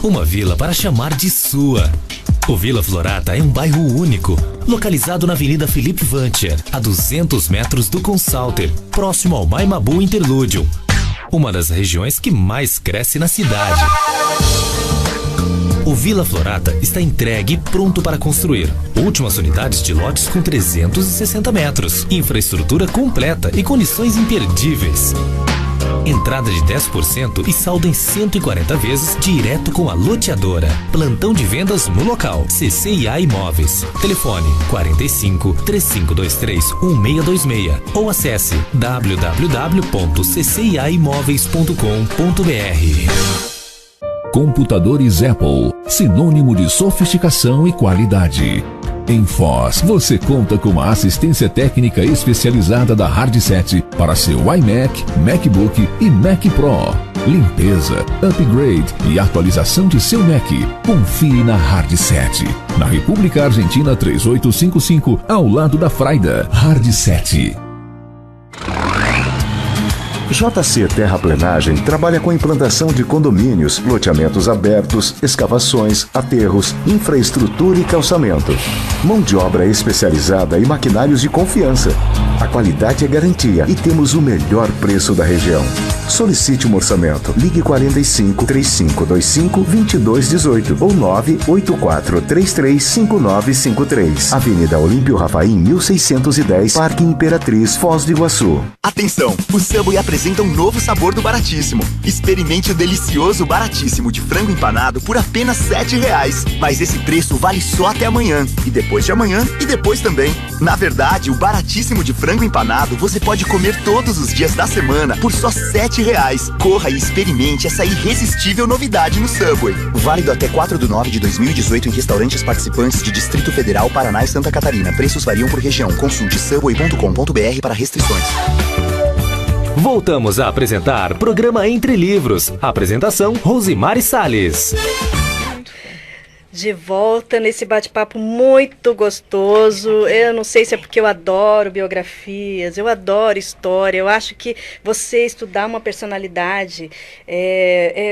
S2: Uma vila para chamar de sua. O Vila Florata é um bairro único, localizado na Avenida Felipe Vancher, a 200 metros do Consalter, próximo ao Maimabu Interlúdio, uma das regiões que mais cresce na cidade. O Vila Florata está entregue e pronto para construir. Últimas unidades de lotes com 360 metros. Infraestrutura completa e condições imperdíveis. Entrada de 10% e saldo em 140 vezes direto com a loteadora. Plantão de vendas no local. CCIA Imóveis. Telefone 45 3523 1626 ou acesse www.cciaimoveis.com.br.
S10: Computadores Apple, sinônimo de sofisticação e qualidade. Em Foz, você conta com a assistência técnica especializada da Hardset para seu iMac, MacBook e Mac Pro. Limpeza, upgrade e atualização de seu Mac. Confie na Hardset. Na República Argentina 3855, ao lado da Fraida. Hardset.
S11: JC Terraplenagem trabalha com implantação de condomínios, loteamentos abertos, escavações, aterros, infraestrutura e calçamento. Mão de obra especializada e maquinários de confiança. A qualidade é garantia e temos o melhor preço da região. Solicite um orçamento. Ligue 45 3525 2218 ou 984 335953. Avenida Olímpio Rafaim, 1610, Parque Imperatriz, Foz do Iguaçu.
S15: Atenção! O Subway apresenta um novo sabor do Baratíssimo. Experimente o delicioso Baratíssimo de frango empanado por apenas R$7. Mas esse preço vale só até amanhã. E depois de amanhã, e depois também. Na verdade, o Baratíssimo de frango empanado você pode comer todos os dias da semana por só R$7. Corra e experimente essa irresistível novidade no Subway. Válido até 4/9/2018 em restaurantes participantes de Distrito Federal, Paraná e Santa Catarina. Preços variam por região. Consulte subway.com.br para restrições.
S2: Voltamos a apresentar programa Entre Livros. Apresentação Rosimari Salles.
S3: De volta nesse bate-papo muito gostoso. Eu não sei se é porque eu adoro biografias, eu adoro história. Eu acho que você estudar uma personalidade,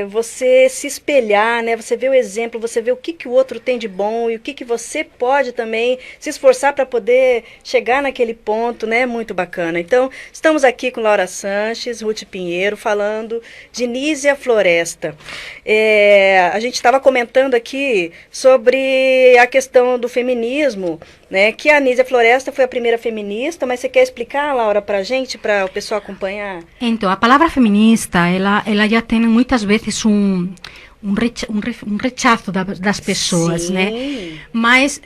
S3: você se espelhar, né? Você vê o exemplo, você vê o que o outro tem de bom e o que você pode também se esforçar para poder chegar naquele ponto, né? Muito bacana. Então, estamos aqui com Laura Sanches, Ruth Pinheiro, falando de Nízia Floresta. A gente estava comentando aqui sobre a questão do feminismo, né? Que a Nízia Floresta foi a primeira feminista, mas você quer explicar, Laura, para a gente, para o pessoal acompanhar?
S6: Então, a palavra feminista, ela já tem muitas vezes um rechaço das pessoas,
S3: Sim.
S6: né? Mas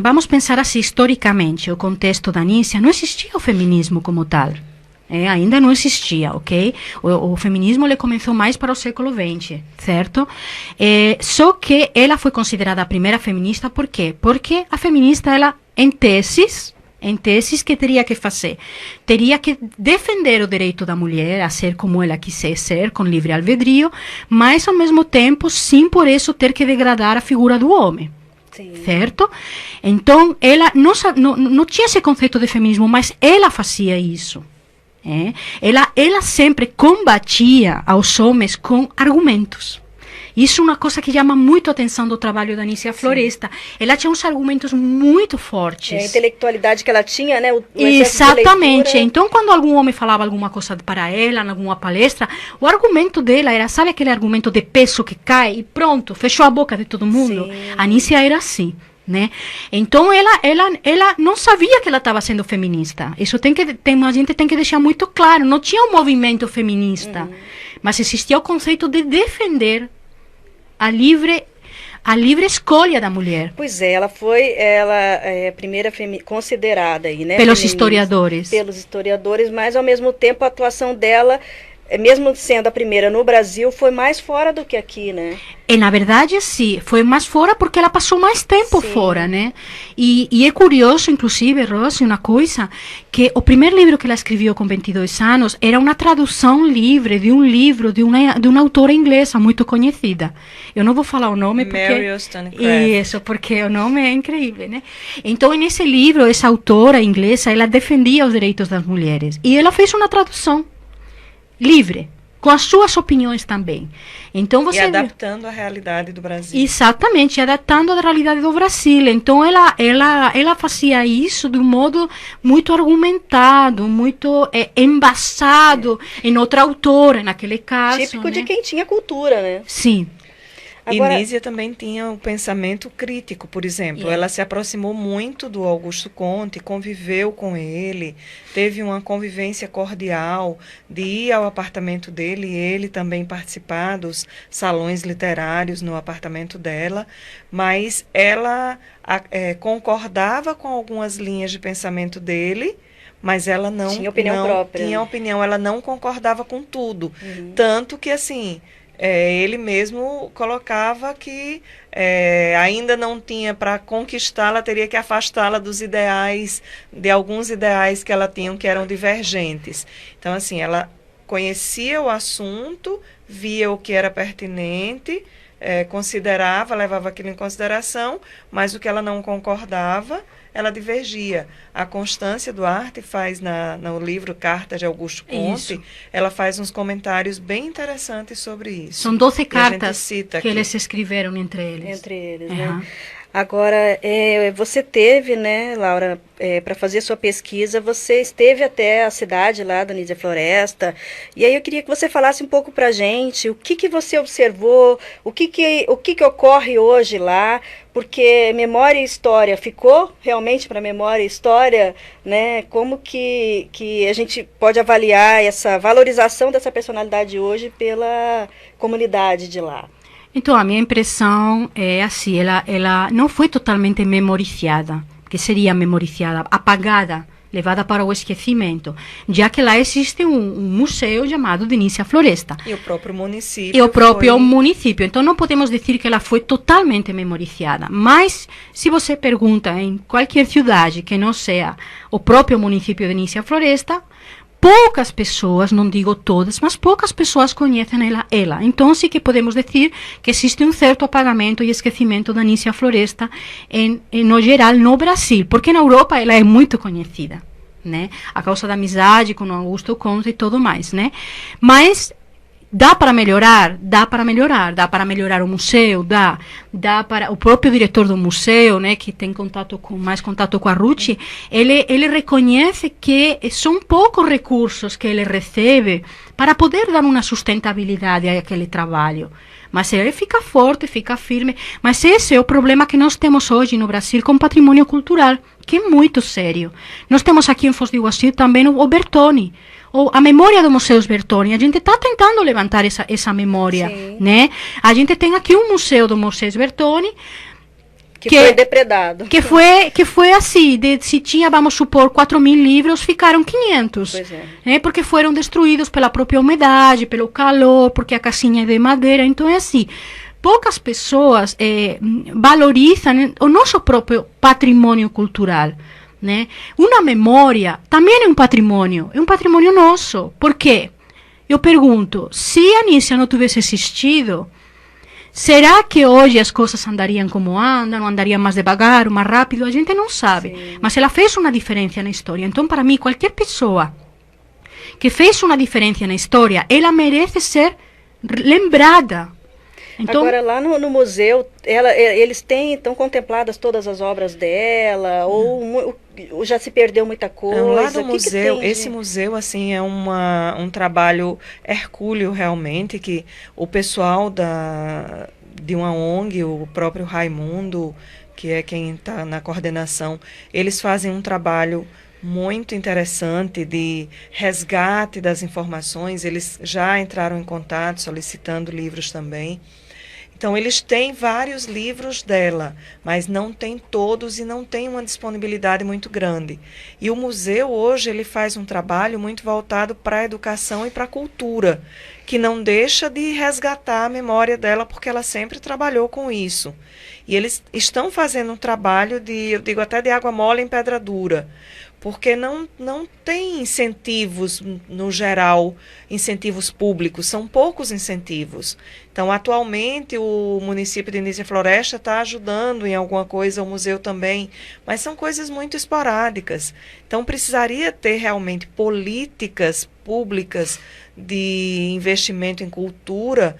S6: vamos pensar assim, historicamente, o contexto da Nízia, não existia o feminismo como tal. Ainda não existia, ok? O feminismo ele começou mais para o século XX, certo? Só que ela foi considerada a primeira feminista, por quê? Porque a feminista, ela, em teses, que teria que fazer? Teria que defender o direito da mulher a ser como ela quiser ser, com livre albedrío, mas ao mesmo tempo, sem por isso ter que degradar a figura do homem. Sim. Certo? Então, ela não tinha esse conceito de feminismo, mas ela fazia isso. Ela sempre combatia aos homens com argumentos. Isso é uma coisa que chama muito a atenção do trabalho da Nízia Floresta. Sim. Ela tinha uns argumentos muito fortes.
S3: A intelectualidade que ela tinha, né?
S6: Exatamente. Então, quando algum homem falava alguma coisa para ela, em alguma palestra, o argumento dela era, sabe aquele argumento de peso que cai e pronto, fechou a boca de todo mundo? Sim. A Nízia era assim. Né? Então ela não sabia que ela estava sendo feminista. Isso a gente tem que deixar muito claro. Não tinha um movimento feminista, mas existia o conceito de defender a livre escolha da mulher.
S3: Pois é, ela é a primeira considerada aí, né?
S6: Pelos historiadores.
S3: Pelos historiadores, mas ao mesmo tempo a atuação dela, mesmo sendo a primeira no Brasil, foi mais fora do que aqui, né?
S6: E na verdade, sim, foi mais fora porque ela passou mais tempo fora, né? E é curioso, inclusive, Rose, uma coisa, que o primeiro livro que ela escreveu com 22 anos era uma tradução livre de um livro de uma autora inglesa muito conhecida. Eu não vou falar o nome porque...
S5: Mary Wollstonecraft.
S6: Isso, porque o nome é incrível, né? Então, nesse livro, essa autora inglesa, ela defendia os direitos das mulheres. E ela fez uma tradução livre, com as suas opiniões também. Então você
S5: adaptando a realidade do Brasil.
S6: Exatamente, adaptando a realidade do Brasil. Então ela fazia isso de um modo muito argumentado, muito embasado em outra autora, naquele caso.
S3: Típico,
S6: né?
S3: de quem tinha cultura, né?
S6: Sim.
S5: Agora... E Nízia também tinha um pensamento crítico, por exemplo. Ela se aproximou muito do Augusto Conte, conviveu com ele, teve uma convivência cordial de ir ao apartamento dele e ele também participar dos salões literários no apartamento dela, mas ela concordava com algumas linhas de pensamento dele, mas ela não tinha opinião própria. Tinha opinião, ela não concordava com tudo. Tanto que, assim... ele mesmo colocava que ainda não tinha, para conquistá-la, teria que afastá-la dos ideais, de alguns ideais que ela tinha, que eram divergentes. Então, assim, ela conhecia o assunto, via o que era pertinente, considerava, levava aquilo em consideração, mas o que ela não concordava, ela divergia. A Constância Duarte faz no livro Cartas de Augusto Conte, ela faz uns comentários bem interessantes sobre isso.
S6: São 12 cartas que eles escreveram entre eles.
S3: Né? Agora, você teve, né, Laura, para fazer sua pesquisa, você esteve até a cidade lá da Nízia Floresta, e aí eu queria que você falasse um pouco para a gente o que você observou, o que ocorre hoje lá, porque memória e história ficou realmente para memória e história, né? Como que a gente pode avaliar essa valorização dessa personalidade hoje pela comunidade de lá?
S6: Então, a minha impressão é assim, ela não foi totalmente memorizada, que seria memorizada, apagada, levada para o esquecimento, já que lá existe um museu chamado de Nízia Floresta.
S5: E o próprio município.
S6: Então, não podemos dizer que ela foi totalmente memorizada. Mas, se você pergunta em qualquer cidade que não seja o próprio município de Nízia Floresta, poucas pessoas, não digo todas, mas poucas pessoas conhecem ela. Então, sim que podemos dizer que existe um certo apagamento e esquecimento da Nízia Floresta, no geral, no Brasil, porque na Europa ela é muito conhecida, né? A causa da amizade com Augusto Conte e tudo mais, né? Mas dá para melhorar o museu, dá para o próprio diretor do museu, né, que tem mais contato com a Rucci, ele reconhece que são poucos recursos que ele recebe para poder dar uma sustentabilidade àquele trabalho. Mas ele fica forte, fica firme. Mas esse é o problema que nós temos hoje no Brasil com patrimônio cultural, que é muito sério. Nós temos aqui em Foz do Iguaçu também o Bertoni, ou a memória do Museu Bertoni. A gente está tentando levantar essa memória, né? A gente tem aqui um museu do Museu Bertoni
S3: que foi depredado.
S6: Que foi assim, se tinha, vamos supor, 4.000 livros, ficaram 500.
S3: Pois é.
S6: Né? Porque foram destruídos pela própria umidade, pelo calor, porque a casinha é de madeira. Então é assim, poucas pessoas valorizam o nosso próprio patrimônio cultural. Né? Uma memória também é um patrimônio nosso. Por quê? Eu pergunto, se a Nízia não tivesse existido, será que hoje as coisas andariam como andam, não andariam mais devagar, mais rápido? A gente não sabe. Sim. Mas ela fez uma diferença na história. Então, para mim, qualquer pessoa que fez uma diferença na história, ela merece ser lembrada. Então,
S3: agora, lá no museu, eles estão contempladas todas as obras dela, ou já se perdeu muita coisa?
S5: Lá no museu, esse museu, assim, é um trabalho hercúleo, realmente, que o pessoal de uma ONG, o próprio Raimundo, que é quem está na coordenação, eles fazem um trabalho muito interessante de resgate das informações. Eles já entraram em contato solicitando livros também. Então, eles têm vários livros dela, mas não tem todos e não tem uma disponibilidade muito grande. E o museu, hoje, ele faz um trabalho muito voltado para a educação e para a cultura, que não deixa de resgatar a memória dela, porque ela sempre trabalhou com isso. E eles estão fazendo um trabalho eu digo até de água mole em pedra dura, porque não tem incentivos, no geral, incentivos públicos, são poucos incentivos. Então, atualmente, o município de Nízia Floresta está ajudando em alguma coisa, o museu também, mas são coisas muito esporádicas. Então, precisaria ter realmente políticas públicas de investimento em cultura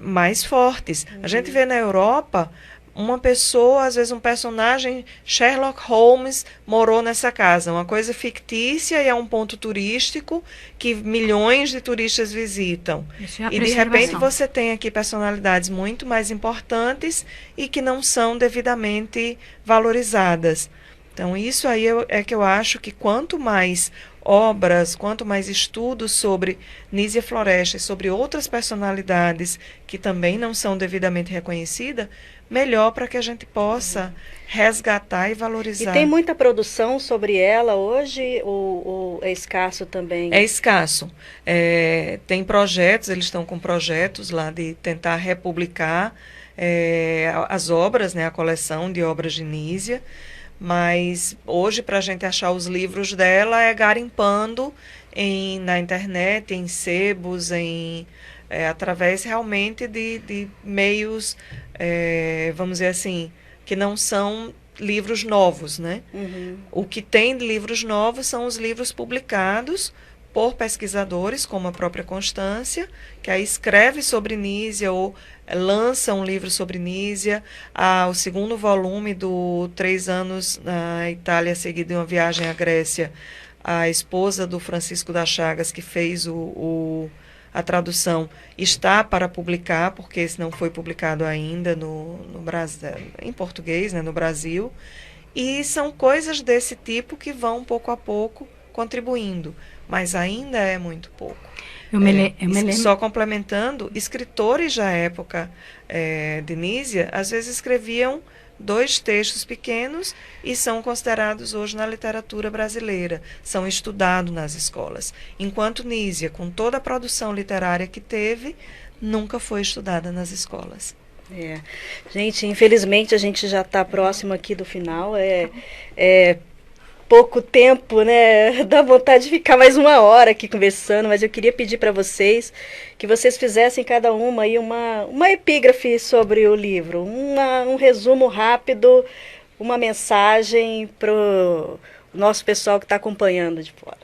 S5: mais fortes. A gente vê na Europa uma pessoa, às vezes um personagem, Sherlock Holmes, morou nessa casa. Uma coisa fictícia e é um ponto turístico que milhões de turistas visitam. E de repente você tem aqui personalidades muito mais importantes e que não são devidamente valorizadas. Então isso aí é que eu acho que quanto mais obras, quanto mais estudos sobre Nísia Floresta e sobre outras personalidades que também não são devidamente reconhecidas, melhor para que a gente possa resgatar e valorizar.
S3: E tem muita produção sobre ela hoje ou é escasso também?
S5: É escasso. Tem projetos, eles estão com projetos lá de tentar republicar as obras, né, a coleção de obras de Nísia. Mas hoje, para a gente achar os livros dela, é garimpando na internet, em sebos, através realmente de meios, vamos dizer assim, que não são livros novos, né? Uhum. O que tem de livros novos são os livros publicados por pesquisadores, como a própria Constância, que aí escreve sobre Nísia ou lança um livro sobre Nísia. O segundo volume do 3 anos na Itália, seguido de uma viagem à Grécia, a esposa do Francisco das Chagas, que fez a tradução, está para publicar, porque esse não foi publicado ainda no Brasil, em português, né, no Brasil. E são coisas desse tipo que vão, pouco a pouco, contribuindo. Mas ainda é muito pouco. Só complementando, escritores da época de Nísia, às vezes escreviam 2 textos pequenos e são considerados hoje na literatura brasileira, são estudados nas escolas. Enquanto Nísia, com toda a produção literária que teve, nunca foi estudada nas escolas.
S3: Gente, infelizmente a gente já está próximo aqui do final. Pouco tempo, né? Dá vontade de ficar mais 1 hora aqui conversando, mas eu queria pedir para vocês que vocês fizessem cada uma aí uma epígrafe sobre o livro, um resumo rápido, uma mensagem para o nosso pessoal que está acompanhando de fora.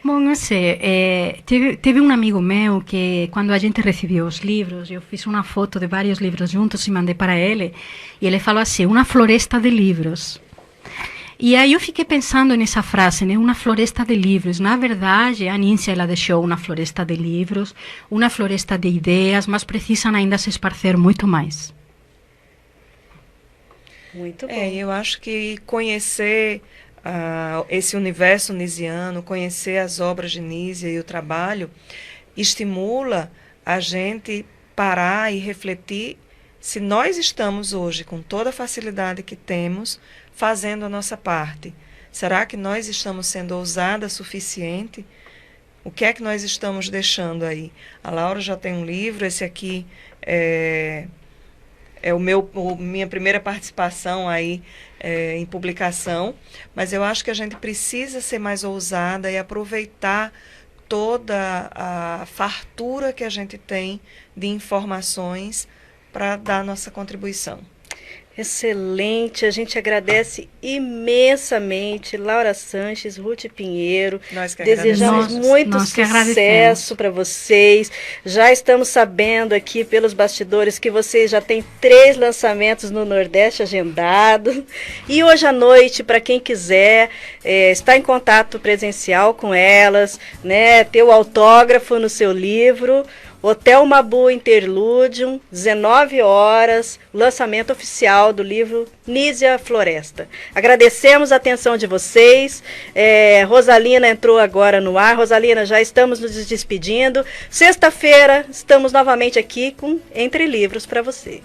S6: Bom, teve um amigo meu que, quando a gente recebeu os livros, eu fiz uma foto de vários livros juntos e mandei para ele, e ele falou assim, uma floresta de livros. E aí eu fiquei pensando nessa frase, né? Uma floresta de livros. Na verdade, a Nísia ela deixou uma floresta de livros, uma floresta de ideias, mas precisam ainda se esparcer muito mais.
S3: Muito bom.
S5: Eu acho que conhecer esse universo nisiano, conhecer as obras de Nísia e o trabalho, estimula a gente parar e refletir se nós estamos hoje, com toda a facilidade que temos, fazendo a nossa parte. Será que nós estamos sendo ousadas o suficiente? O que é que nós estamos deixando aí? A Laura já tem um livro, esse aqui é minha primeira participação aí em publicação, mas eu acho que a gente precisa ser mais ousada e aproveitar toda a fartura que a gente tem de informações para dar nossa contribuição.
S3: Excelente, a gente agradece imensamente Laura Sanches, Ruth Pinheiro.
S5: Nós que
S3: desejamos muito sucesso para vocês. Já estamos sabendo aqui pelos bastidores que vocês já têm 3 lançamentos no Nordeste agendados. E hoje à noite, para quem quiser estar em contato presencial com elas, né, ter o autógrafo no seu livro, Hotel Mabu Interludium, 19 horas, lançamento oficial do livro Nísia Floresta. Agradecemos a atenção de vocês. Rosalina entrou agora no ar. Rosalina, já estamos nos despedindo. Sexta-feira estamos novamente aqui com Entre Livros para você.